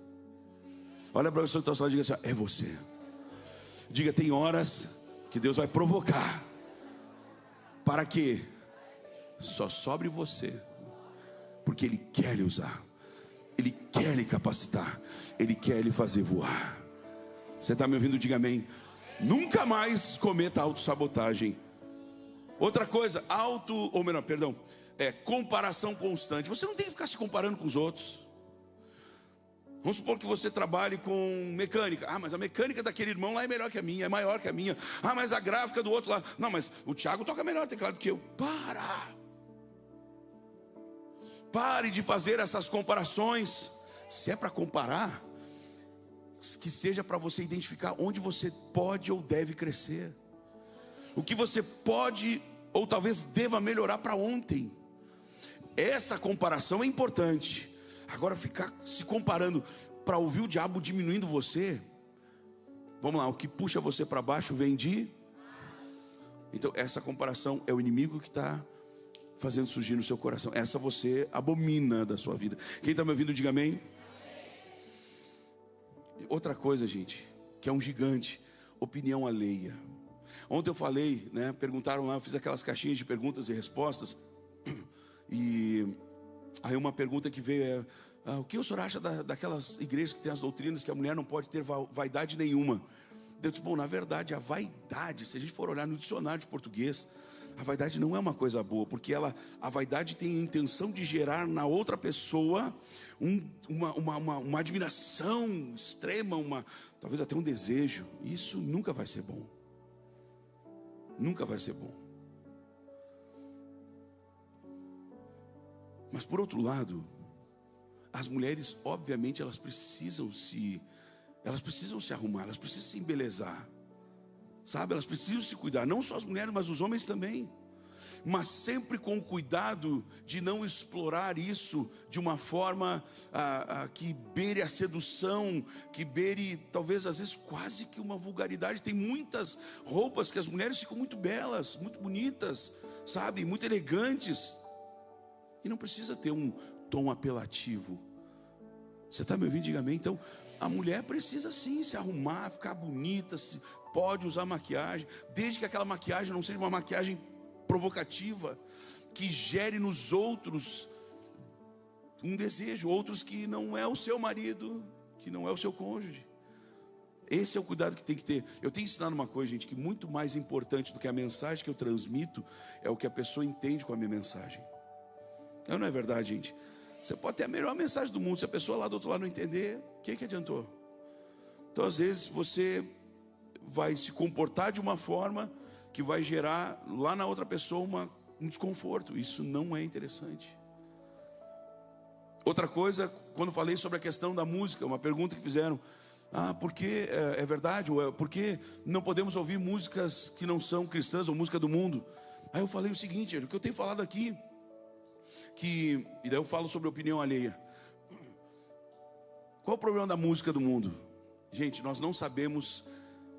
Olha para o seu e diga assim: é você. Diga: tem horas que Deus vai provocar para que só sobre você, porque Ele quer lhe usar, Ele quer lhe capacitar, Ele quer lhe fazer voar. Você está me ouvindo? Diga amém. Nunca mais cometa autossabotagem. Outra coisa, comparação constante. Você não tem que ficar se comparando com os outros. Vamos supor que você trabalhe com mecânica. Ah, mas a mecânica daquele irmão lá é melhor que a minha, é maior que a minha. Ah, mas a gráfica do outro lá. Não, mas o Thiago toca melhor teclado que eu. Pare de fazer essas comparações. Se é para comparar, que seja para você identificar onde você pode ou deve crescer, o que você pode ou talvez deva melhorar para ontem. Essa comparação é importante. Agora ficar se comparando para ouvir o diabo diminuindo você, vamos lá, o que puxa você para baixo vem de... Então essa comparação é o inimigo que está fazendo surgir no seu coração. Essa você abomina da sua vida. Quem está me ouvindo, diga amém. Outra coisa, gente, que é um gigante: opinião alheia. Ontem eu falei, né? Perguntaram lá, eu fiz aquelas caixinhas de perguntas e respostas. E aí uma pergunta que veio é: o que o senhor acha daquelas igrejas que tem as doutrinas que a mulher não pode ter vaidade nenhuma? Eu disse: bom, na verdade a vaidade, se a gente for olhar no dicionário de português, a vaidade não é uma coisa boa, porque a vaidade tem a intenção de gerar na outra pessoa uma admiração extrema, talvez até um desejo. Isso nunca vai ser bom. Nunca vai ser bom. Mas por outro lado, as mulheres, obviamente, elas precisam se arrumar, elas precisam se embelezar, sabe? Elas precisam se cuidar, não só as mulheres, mas os homens também. Mas sempre com cuidado de não explorar isso de uma forma que beire a sedução, que beire talvez às vezes quase que uma vulgaridade. Tem muitas roupas que as mulheres ficam muito belas, muito bonitas, sabe? Muito elegantes. E não precisa ter um tom apelativo. Você está me ouvindo? Diga amém. Então, a mulher precisa sim se arrumar, ficar bonita, pode usar maquiagem, desde que aquela maquiagem não seja uma maquiagem provocativa, que gere nos outros um desejo, outros que não é o seu marido, que não é o seu cônjuge. Esse é o cuidado que tem que ter. Eu tenho ensinado uma coisa, gente, que muito mais importante do que a mensagem que eu transmito é o que a pessoa entende com a minha mensagem. Não é verdade, gente? Você pode ter a melhor mensagem do mundo, se a pessoa lá do outro lado não entender, o que adiantou? Então às vezes você vai se comportar de uma forma que vai gerar lá na outra pessoa um desconforto. Isso não é interessante. Outra coisa, quando falei sobre a questão da música, uma pergunta que fizeram: por que é verdade? Ou por que não podemos ouvir músicas que não são cristãs ou música do mundo? Aí eu falei o seguinte: o que eu tenho falado aqui, e daí eu falo sobre a opinião alheia. Qual o problema da música do mundo? Gente, nós não sabemos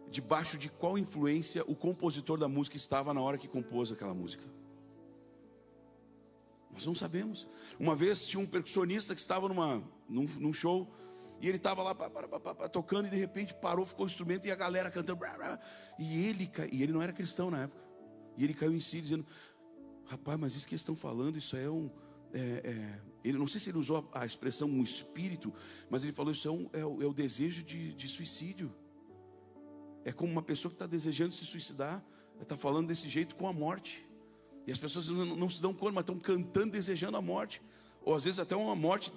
debaixo de qual influência o compositor da música estava na hora que compôs aquela música. Nós não sabemos. Uma vez tinha um percussionista que estava num show, e ele estava lá tocando, e de repente parou, ficou o instrumento e a galera cantando, e ele não era cristão na época, e ele caiu em si dizendo: rapaz, mas isso que eles estão falando, isso ele, não sei se ele usou a expressão um espírito, mas ele falou: isso é o desejo de suicídio. É como uma pessoa que está desejando se suicidar, está falando desse jeito com a morte. E as pessoas não se dão conta, mas estão cantando desejando a morte. Ou às vezes até uma morte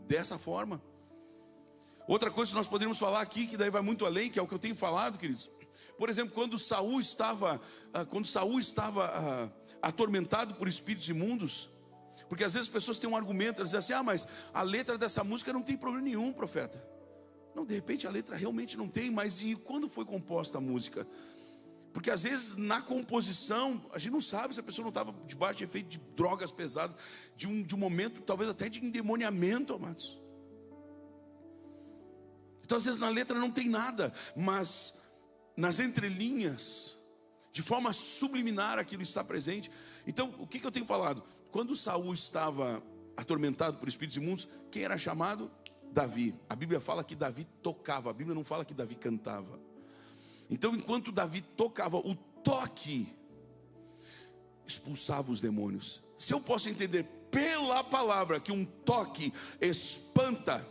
dessa forma. Outra coisa que nós poderíamos falar aqui, que daí vai muito além, que é o que eu tenho falado, queridos. Por exemplo, quando Saul estava atormentado por espíritos imundos, porque às vezes as pessoas têm um argumento, elas dizem assim: mas a letra dessa música não tem problema nenhum, profeta. Não, de repente a letra realmente não tem, mas e quando foi composta a música? Porque às vezes na composição, a gente não sabe se a pessoa não estava debaixo de efeito de drogas pesadas, de um momento talvez até de endemoniamento, amados. Então às vezes na letra não tem nada, mas nas entrelinhas, de forma subliminar, aquilo está presente. Então o que eu tenho falado? Quando Saul estava atormentado por espíritos imundos, quem era chamado? Davi. A Bíblia fala que Davi tocava, a Bíblia não fala que Davi cantava. Então enquanto Davi tocava, o toque expulsava os demônios. Se eu posso entender pela palavra que um toque espanta,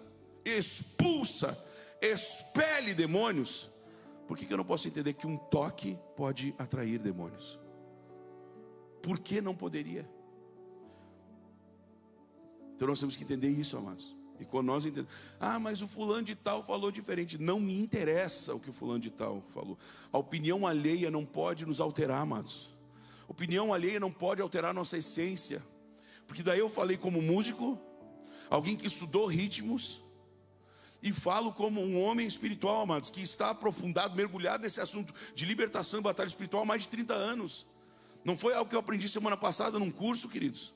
expulsa, expele demônios, por que eu não posso entender que um toque pode atrair demônios? Por que não poderia? Então nós temos que entender isso, amados. E quando nós entendemos, mas o fulano de tal falou diferente. Não me interessa o que o fulano de tal falou. A opinião alheia não pode nos alterar, amados. A opinião alheia não pode alterar a nossa essência. Porque daí eu falei como músico, alguém que estudou ritmos, e falo como um homem espiritual, amados, que está aprofundado, mergulhado nesse assunto de libertação e batalha espiritual há mais de 30 anos. Não foi algo que eu aprendi semana passada num curso, queridos.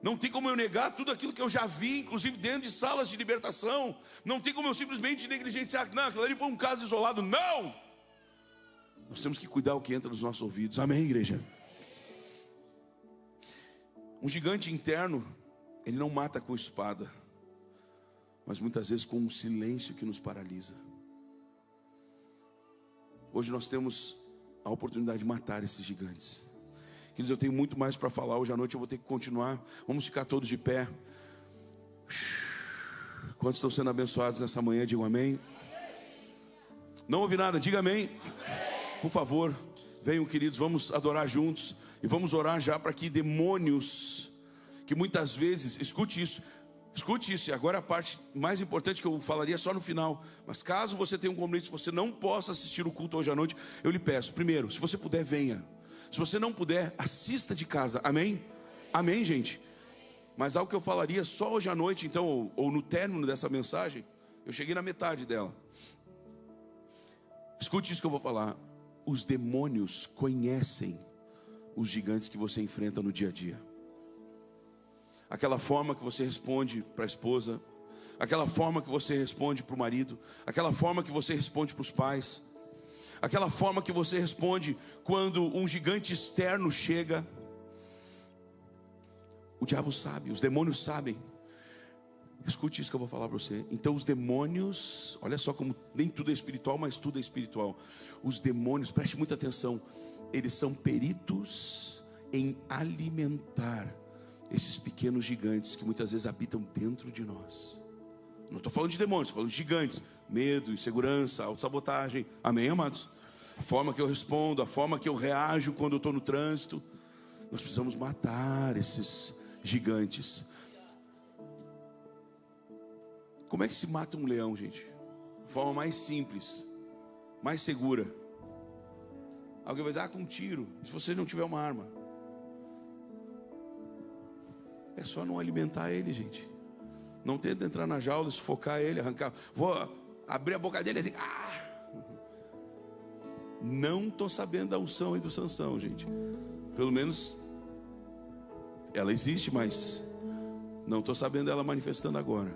Não tem como eu negar tudo aquilo que eu já vi, inclusive dentro de salas de libertação. Não tem como eu simplesmente negligenciar. Não, aquilo ali foi um caso isolado. Não! Nós temos que cuidar o que entra nos nossos ouvidos. Amém, igreja? Um gigante interno, ele não mata com espada, mas muitas vezes com um silêncio que nos paralisa. Hoje nós temos a oportunidade de matar esses gigantes. Queridos, eu tenho muito mais para falar. Hoje à noite eu vou ter que continuar. Vamos ficar todos de pé. Quantos estão sendo abençoados nessa manhã? Digam amém. Não ouvi nada, diga amém. Por favor, venham, queridos, vamos adorar juntos. E vamos orar já para que demônios, que muitas vezes, escute isso, e agora a parte mais importante que eu falaria só no final. Mas caso você tenha um compromisso, se você não possa assistir o culto hoje à noite, eu lhe peço, primeiro, se você puder, venha. Se você não puder, assista de casa, amém? Amém, gente? Mas algo que eu falaria só hoje à noite, então, ou no término dessa mensagem, eu cheguei na metade dela. Escute isso que eu vou falar. Os demônios conhecem os gigantes que você enfrenta no dia a dia. Aquela forma que você responde para a esposa, aquela forma que você responde para o marido, aquela forma que você responde para os pais, aquela forma que você responde quando um gigante externo chega. O diabo sabe, os demônios sabem. Escute isso que eu vou falar para você. Então os demônios, olha só como nem tudo é espiritual, mas tudo é espiritual. Os demônios, preste muita atenção, eles são peritos em alimentar esses pequenos gigantes que muitas vezes habitam dentro de nós. Não estou falando de demônios, estou falando de gigantes. Medo, insegurança, autossabotagem. Amém, amados? A forma que eu respondo, a forma que eu reajo quando eu estou no trânsito. Nós precisamos matar esses gigantes. Como é que se mata um leão, gente? A forma mais simples, mais segura. Alguém vai dizer, com um tiro, se você não tiver uma arma. É só não alimentar ele, gente. Não tenta entrar na jaula, sufocar ele, arrancar. Vou abrir a boca dele e dizer, Não estou sabendo da unção e do Sansão, gente. Pelo menos ela existe, mas não estou sabendo ela manifestando agora.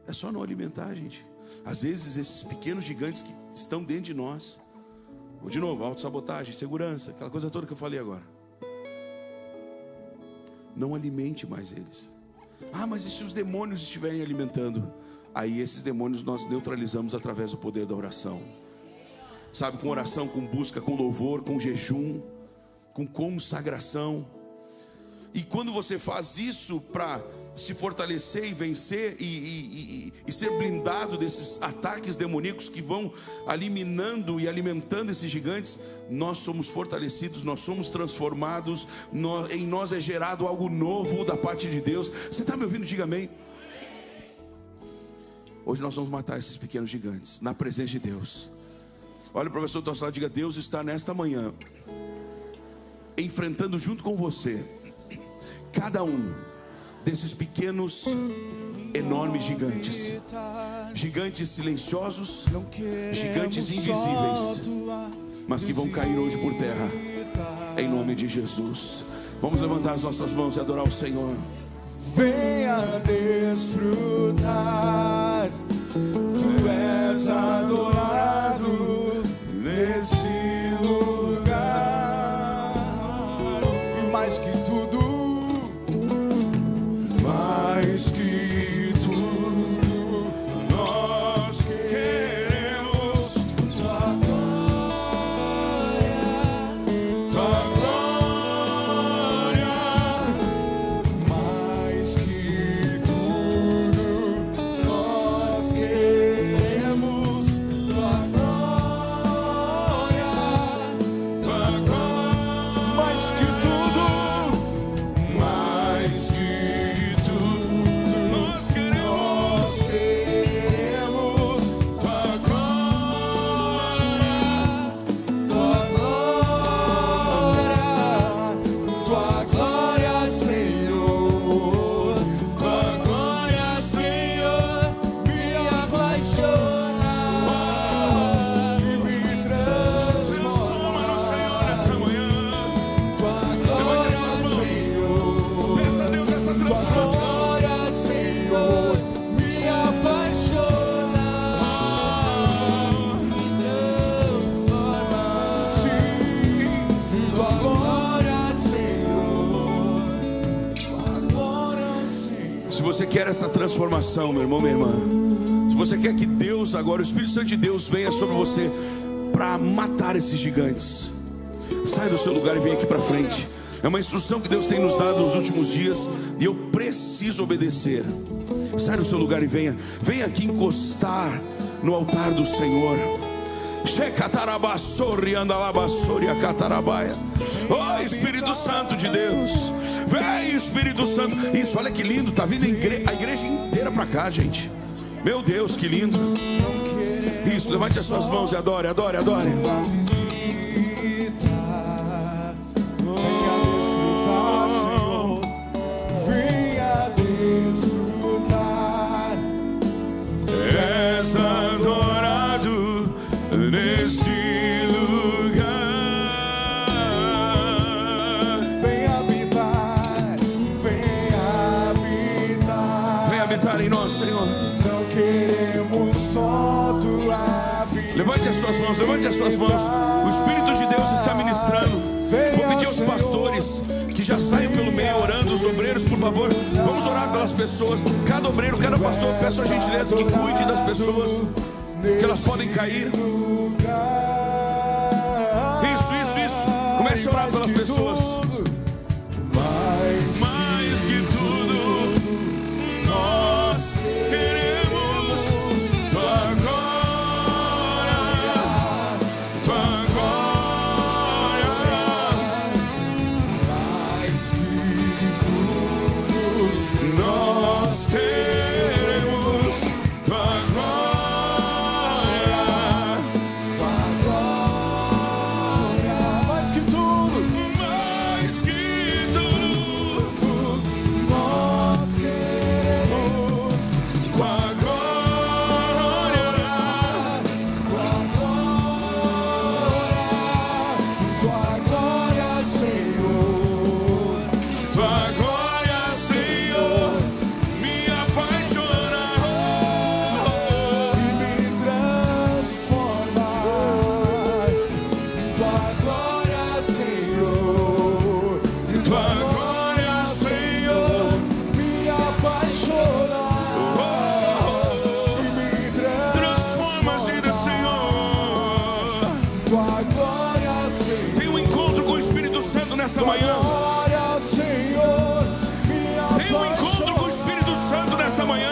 É só não alimentar, gente. Às vezes esses pequenos gigantes que estão dentro de nós. Ou de novo, autossabotagem, segurança, aquela coisa toda que eu falei agora. Não alimente mais eles. Mas e se os demônios estiverem alimentando? Aí esses demônios nós neutralizamos através do poder da oração. Sabe, com oração, com busca, com louvor, com jejum, com consagração. E quando você faz isso para se fortalecer e vencer e ser blindado desses ataques demoníacos que vão eliminando e alimentando esses gigantes, nós somos fortalecidos, nós somos transformados, em nós é gerado algo novo da parte de Deus. Você está me ouvindo? Diga amém. Hoje nós vamos matar esses pequenos gigantes na presença de Deus. Olha para o professor do nosso lado e diga: Deus está nesta manhã enfrentando junto com você cada um desses pequenos, enormes gigantes. Gigantes silenciosos, gigantes invisíveis, mas que vão cair hoje por terra, em nome de Jesus. Vamos levantar as nossas mãos e adorar o Senhor.
Venha desfrutar, tu és adorado nesse lugar. E mais que tudo, mais que tudo, nós queremos tua glória, tua glória. Mais que tudo, nós queremos tua glória, tua glória. Mais que tudo, mais que nós queremos tua glória, tua glória, Senhor, tua glória, Senhor, me apaixona e me transforma no Senhor nessa manhã. Tua glória, Senhor, peça a Deus essa transformação. Senhor, me apaixona, me transforma. Sim, tua glória, Senhor, tua glória, Senhor.
Se você quer essa transformação, meu irmão, minha irmã, se você quer que Deus agora, o Espírito Santo de Deus venha sobre você para matar esses gigantes, sai do seu lugar e vem aqui para frente. É uma instrução que Deus tem nos dado nos últimos dias e eu preciso obedecer. Sai do seu lugar e venha aqui encostar no altar do Senhor. Oh, Espírito Santo de Deus, vem, Espírito Santo. Isso, olha que lindo, tá vindo a igreja inteira para cá, gente. Meu Deus, que lindo. Isso, levante as suas mãos e adore, adore, adore. Levante as suas mãos, levante as suas mãos. O Espírito de Deus está ministrando. Vou pedir aos pastores que já saiam pelo meio orando. Os obreiros, por favor, vamos orar pelas pessoas. Cada obreiro, cada pastor, peço a gentileza que cuide das pessoas, que elas podem cair. Isso. Comece a orar pelas pessoas. Mais que tudo, nós queremos tua glória, tua glória. Mais que tudo, nós queremos tua glória, tua glória. Mais que tudo, mais que tudo, nós queremos tua glória, tua glória, Senhor, tua glória, Senhor, me apaixona e me transforma. Tua glória, Senhor, tua glória, Senhor, me apaixona e me transforma, Senhor. Tua glória, Senhor, tem um encontro com o Espírito Santo nessa manhã. Glória, Senhor, tem um encontro com o Espírito Santo nessa manhã.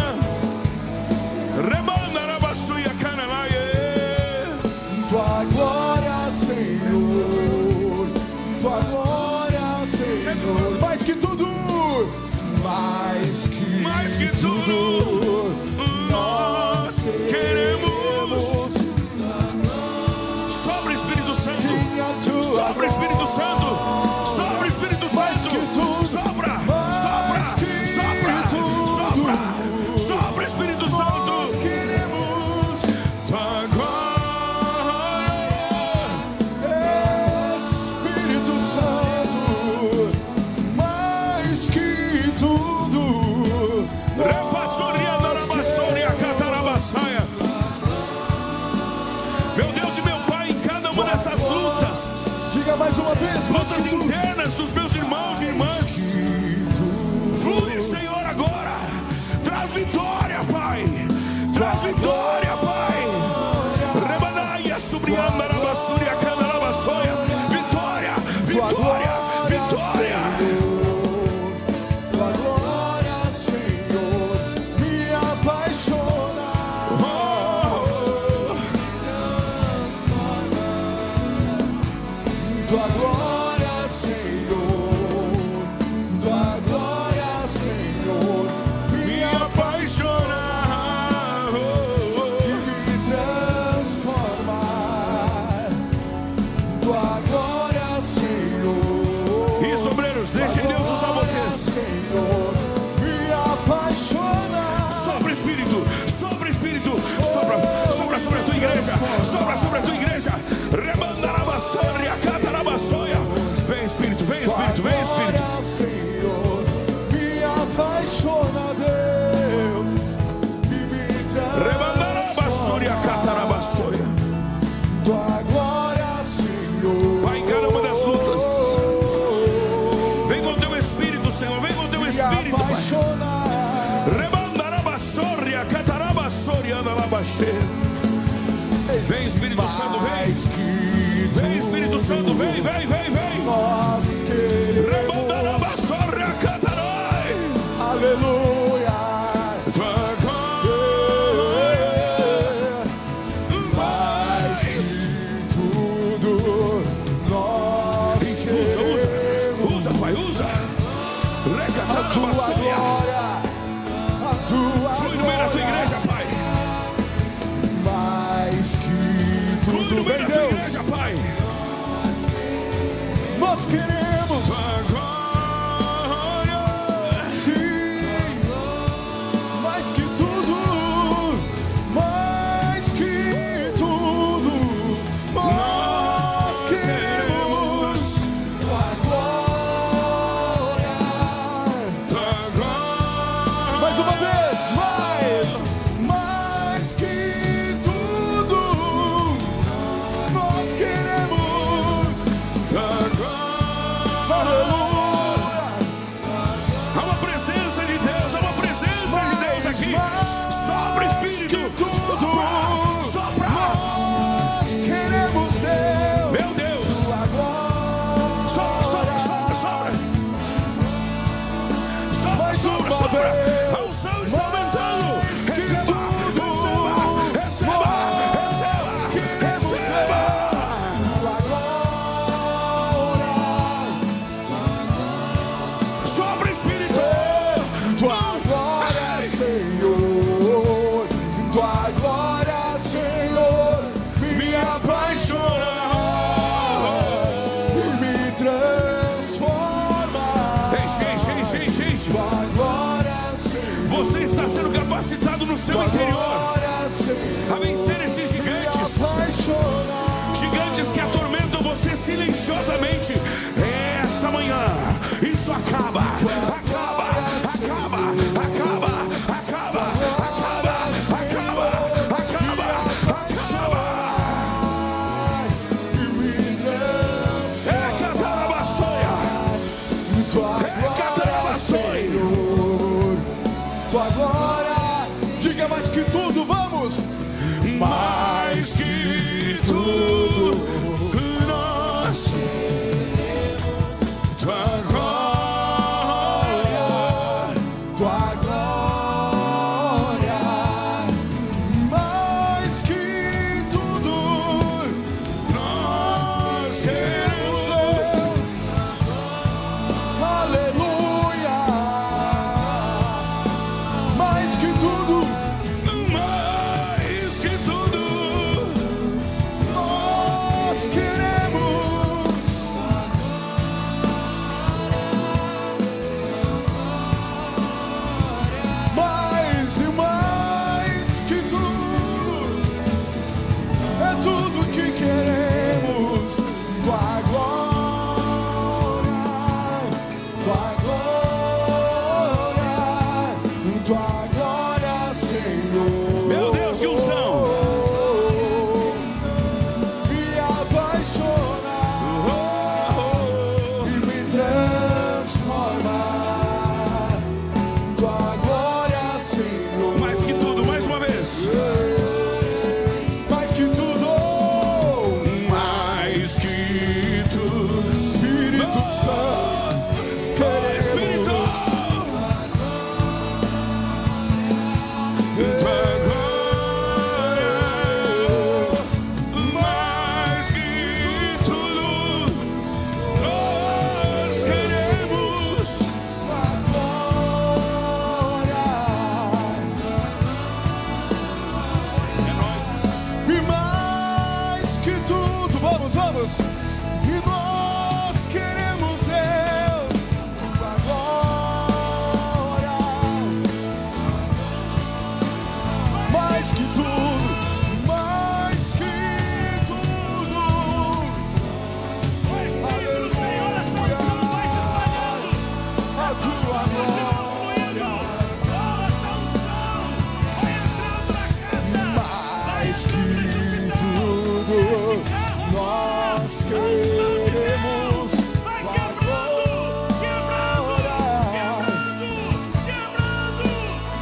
Tua glória, Senhor, tua glória, Senhor. Mais que tudo, mais que tudo, nós vitória, Pai. Traz vitória, Pai. Rebanaia, subrianda, rabassuria, candarabassoia. Vitória, vitória, vitória.
Tua glória, Senhor, me apaixona. Tua glória, Senhor, tua glória, Senhor,
Me apaixona.
me transforma. Tua glória, Senhor.
Isso, obreiros, deixem Deus usar vocês.
Senhor, me apaixona.
Sopra Espírito, sopra Espírito, sopra sobre a tua igreja, sopra sobre a tua igreja. Rebandarabassoria, catarabassoia. Vem Espírito, vem Espírito, vem Espírito.
Glória, Senhor, me apaixona, Deus, e me
Rebandarabassoria,
transforma.
catarabassoia.
Tua glória, Senhor,
Vai em cada uma das lutas. Vem com teu Espírito, Senhor, vem com teu
me
Espírito, Pai.
apaixona.
Rebandarabassoria, catarabassoria, andalabaxê. Vem Espírito Santo, vem. Vem Espírito Santo, vem, vem, vem, vem.
Nós queremos,
Rebandarabassoria, catarai.
aleluia,
Tua glória.
mais que tudo, nós
Isso, usa, Pai, usa.
a tua
Recatarabassoia.
glória, a tua
Flui no meio da tua
glória,
igreja, Pai.
mais que
Flui
tudo,
no meio
vem
da tua
Deus,
igreja, Pai.
nós queremos,
Tua glória.
sim, mais que tudo, mais que tudo, nós queremos tua glória.
Tua glória.
Mais uma vez, mais que tudo, nós queremos,
Tua glória.
aleluia,
Há uma presença de Deus, há uma presença de Deus aqui. Sopra Espírito, sopra.
nós queremos, Deus,
Meu Deus,
tua glória,
sopra. Sopra. A unção está aumentando. Receba.
tua glória,
Sopra Espírito.
tua glória, Senhor, tua glória, Senhor, me apaixona e me transforma.
Enche.
Tua glória, Senhor,
Você está sendo capacitado no seu interior
glória, Senhor,
a vencer esses gigantes.
apaixona.
Gigantes que atormentam você silenciosamente. Essa manhã, isso acaba.
E me transforma.
É catarabassoia.
Tua glória, Senhor, tua glória, diga mais que tudo, vamos,
Mais que tudo, nós. Tua glória.
tua glória, mais que tudo,
Nós
queremos,
queremos.
aleluia, mais que tudo,
Mais que tudo.
nós queremos, mais e mais que tudo, é tudo que queremos, tua glória, tua glória, Senhor.
Meu Deus, que unção.
Me apaixona e me transforma. Tua glória, Senhor.
tua glória, mais que tudo, nós queremos
tua glória. E mais que tudo, vamos. E nós queremos, Deus, tua glória. Mais que tudo, mais que tudo.
O Espírito do Senhor, essa unção vai se espalhando.
A tua glória.
Essa unção vai entrando na casa.
Mais que tudo, nós queremos
Vai
tua
quebrando,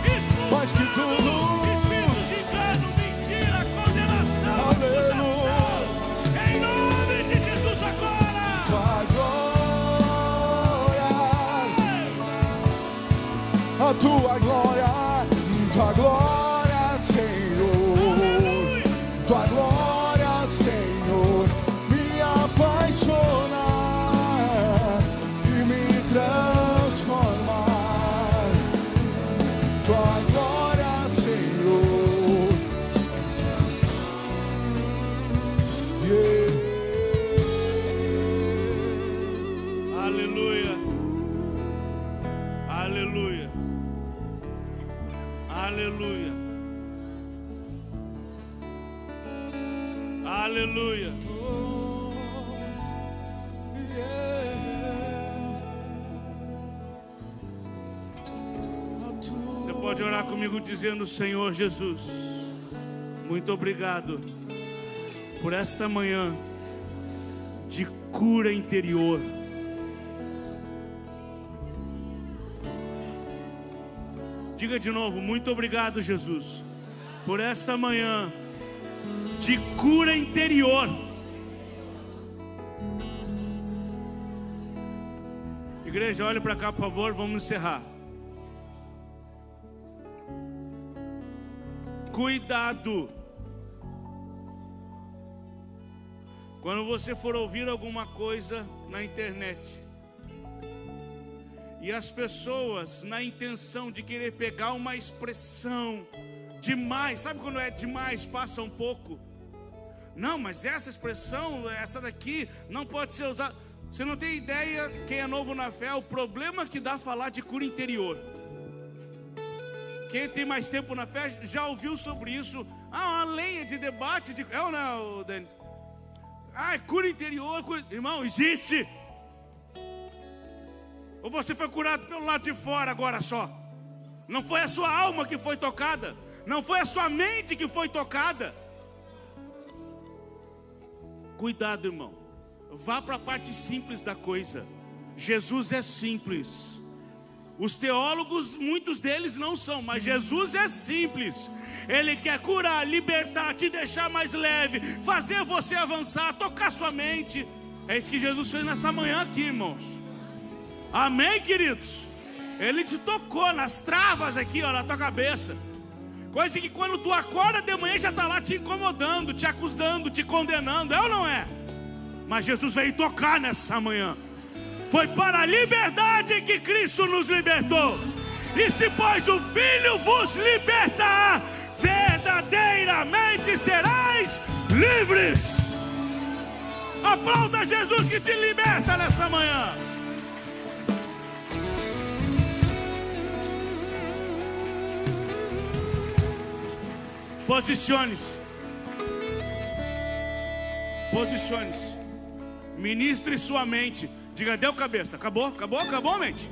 expulsando
mais que tudo,
espírito de engano, mentira, condenação, acusação. Em nome de Jesus agora.
tua glória, a tua glória, Senhor, tua glória, Senhor, me apaixona e me transforma. Tua glória, Senhor.
Aleluia. Aleluia. Aleluia. Aleluia. Você pode orar comigo dizendo: Senhor Jesus, muito obrigado por esta manhã de cura interior. Diga de novo: muito obrigado, Jesus, por esta manhã de cura interior. Igreja, olhe para cá, por favor, vamos encerrar. Cuidado quando você for ouvir alguma coisa na internet e as pessoas, na intenção de querer pegar uma expressão demais, sabe quando é demais, passa um pouco? Não, mas essa expressão, essa daqui, não pode ser usada. Você não tem ideia, quem é novo na fé, o problema que dá falar de cura interior. Quem tem mais tempo na fé já ouviu sobre isso. Uma lenha de debate, é ou não, Denis? Cura interior, irmão, existe. Ou você foi curado pelo lado de fora agora só? Não foi a sua alma que foi tocada, não foi a sua mente que foi tocada. Cuidado, irmão. Vá para a parte simples da coisa. Jesus é simples. Os teólogos, muitos deles não são, mas Jesus é simples. Ele quer curar, libertar, te deixar mais leve, fazer você avançar, tocar sua mente. É isso que Jesus fez nessa manhã aqui, irmãos. Amém, queridos? Ele te tocou nas travas aqui, ó, na tua cabeça. Coisa que quando tu acorda de manhã já está lá te incomodando, te acusando, te condenando, é ou não é? Mas Jesus veio tocar nessa manhã. Foi para a liberdade que Cristo nos libertou. E se pois o Filho vos libertar, verdadeiramente serás livres. Aplauda Jesus que te liberta nessa manhã. Posicione-se. Posicione-se. Ministre sua mente. Diga: deu cabeça. Acabou, mente.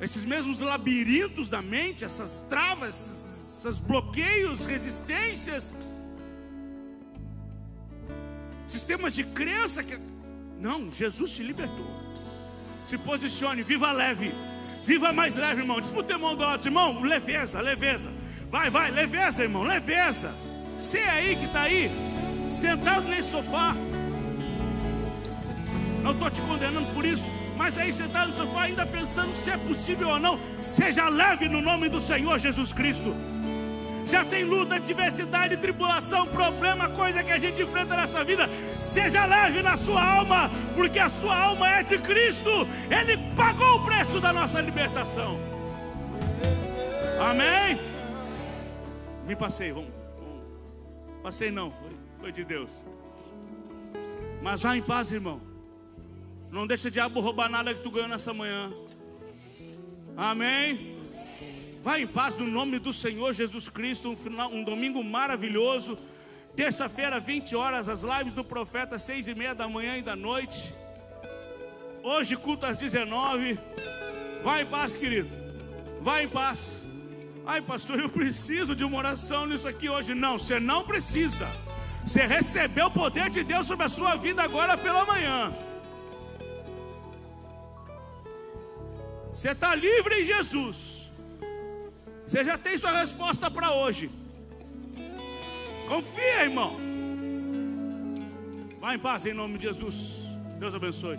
Esses mesmos labirintos da mente, essas travas, esses bloqueios, resistências, sistemas de crença que... Não, Jesus te libertou. Se posicione, viva leve. Viva mais leve, irmão. Diz para o teu irmão do lado: irmão, leveza. Vai, leveza, irmão, leveza. Você aí que está aí, sentado nesse sofá, não estou te condenando por isso, Mas aí você está no sofá ainda pensando se é possível ou não. Seja leve no nome do Senhor Jesus Cristo. Já tem luta, adversidade, tribulação, problema, coisa que a gente enfrenta nessa vida. Seja leve na sua alma, porque a sua alma é de Cristo. Ele pagou o preço da nossa libertação. Amém? Me passei, passei não, foi de Deus. Mas vá em paz, irmão. Não deixa o diabo roubar nada que tu ganhou nessa manhã. Amém? Vai em paz no nome do Senhor Jesus Cristo. Um domingo maravilhoso. Terça-feira, 20 horas, as lives do profeta, 6:30 da manhã e da noite. Hoje, culto às 19. Vai em paz, querido. Vai em paz. Ai, pastor, eu preciso de uma oração nisso aqui hoje. Não, você não precisa. Você recebeu o poder de Deus sobre a sua vida agora pela manhã. Você está livre em Jesus. Você já tem sua resposta para hoje. Confia, irmão. Vai em paz em nome de Jesus. Deus abençoe.